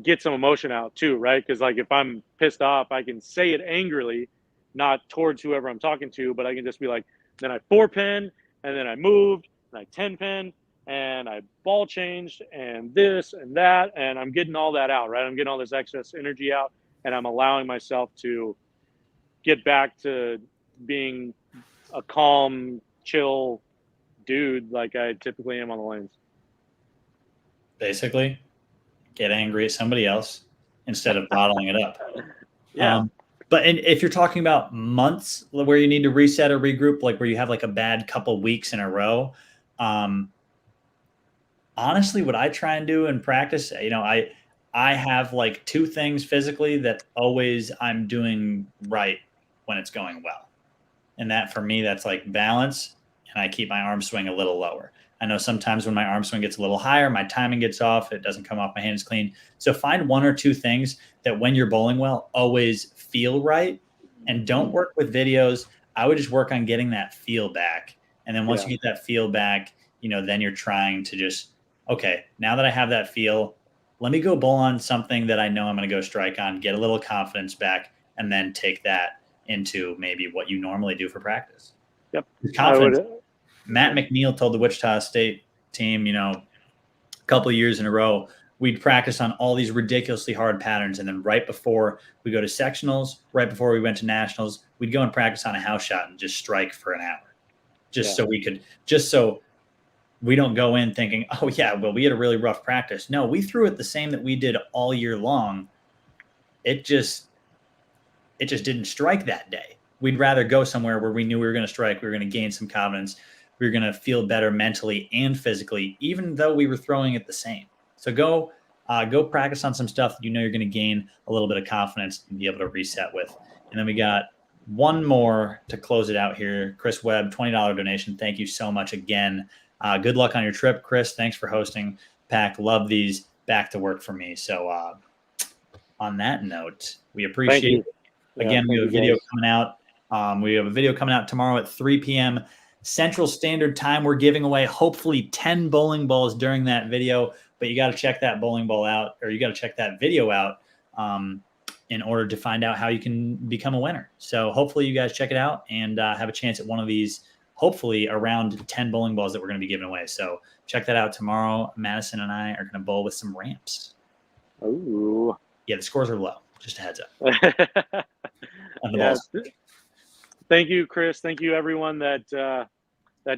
get some emotion out too, right? Because like if I'm pissed off, I can say it angrily, not towards whoever I'm talking to, but I can just be like, then I 4-pin, and then I moved, and I 10-pin, and I ball changed, and this and that, and I'm getting all that out, right? I'm getting all this excess energy out, and I'm allowing myself to get back to being a calm, chill dude like I typically am on the lanes. Basically, get angry at somebody else instead of bottling it up. Yeah. But if you're talking about months where you need to reset or regroup, like where you have like a bad couple weeks in a row, honestly, what I try and do in practice, I have like 2 things physically that always I'm doing right when it's going well. And that for me, that's like balance and I keep my arm swing a little lower. I know sometimes when my arm swing gets a little higher, my timing gets off. It doesn't come off my hands clean. So find one or two things that when you're bowling well, always feel right. And don't work with videos. I would just work on getting that feel back. And then once you get that feel back, then you're trying to just, okay, now that I have that feel, let me go bowl on something that I know I'm going to go strike on, get a little confidence back, and then take that into maybe what you normally do for practice. Yep. Confidence. Matt McNeil told the Wichita State team, a couple of years in a row, we'd practice on all these ridiculously hard patterns. And then right before we go to sectionals, right before we went to nationals, we'd go and practice on a house shot and just strike for an hour. So we don't go in thinking, oh yeah, well, we had a really rough practice. No, we threw it the same that we did all year long. It just didn't strike that day. We'd rather go somewhere where we knew we were going to strike. We were going to gain some confidence. We were going to feel better mentally and physically, even though we were throwing it the same. So go practice on some stuff that you're going to gain a little bit of confidence and be able to reset with. And then we got one more to close it out here. Chris Webb, $20 donation. Thank you so much again. Good luck on your trip, Chris. Thanks for hosting. Pack, love these. Back to work for me. So on that note, we appreciate it. Again, we have a video coming out. We have a video coming out tomorrow at 3 p.m. Central Standard Time. We're giving away hopefully 10 bowling balls during that video, but you got to check that bowling ball out, or you got to check that video out in order to find out how you can become a winner. So hopefully you guys check it out and have a chance at one of these, hopefully around 10 bowling balls that we're going to be giving away. So check that out tomorrow. Madison and I are going to bowl with some ramps. Ooh. Yeah, the scores are low. Just a heads up. Thank you, Chris. Thank you, everyone that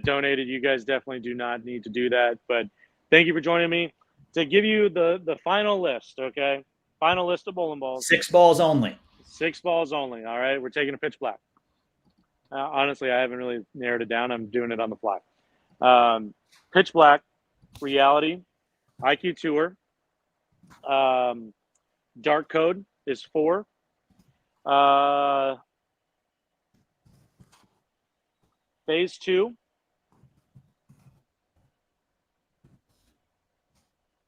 donated. You guys definitely do not need to do that. But thank you for joining me to give you the final list, okay? Final list of bowling balls. 6 balls only. 6 balls only, all right? We're taking a pitch black. Honestly, I haven't really narrowed it down. I'm doing it on the fly. Pitch black, reality, IQ Tour, dark code is 4. Phase 2,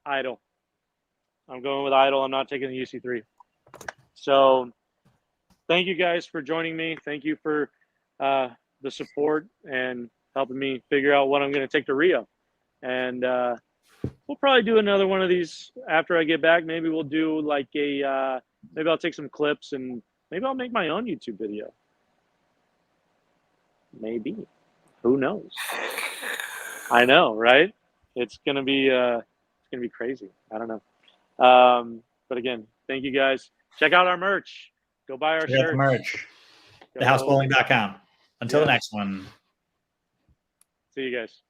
idle. I'm going with idle. I'm not taking the UC3. So thank you guys for joining me. Thank you for the support and helping me figure out what I'm going to take to Rio. And we'll probably do another one of these after I get back. Maybe we'll do like maybe I'll take some clips and maybe I'll make my own YouTube video. Maybe. Who knows? I know, right? It's gonna be crazy. I don't know. But again, thank you guys. Check out our merch. Go buy our shirts. Merch. Thehousebowling.com. Until the next one. See you guys.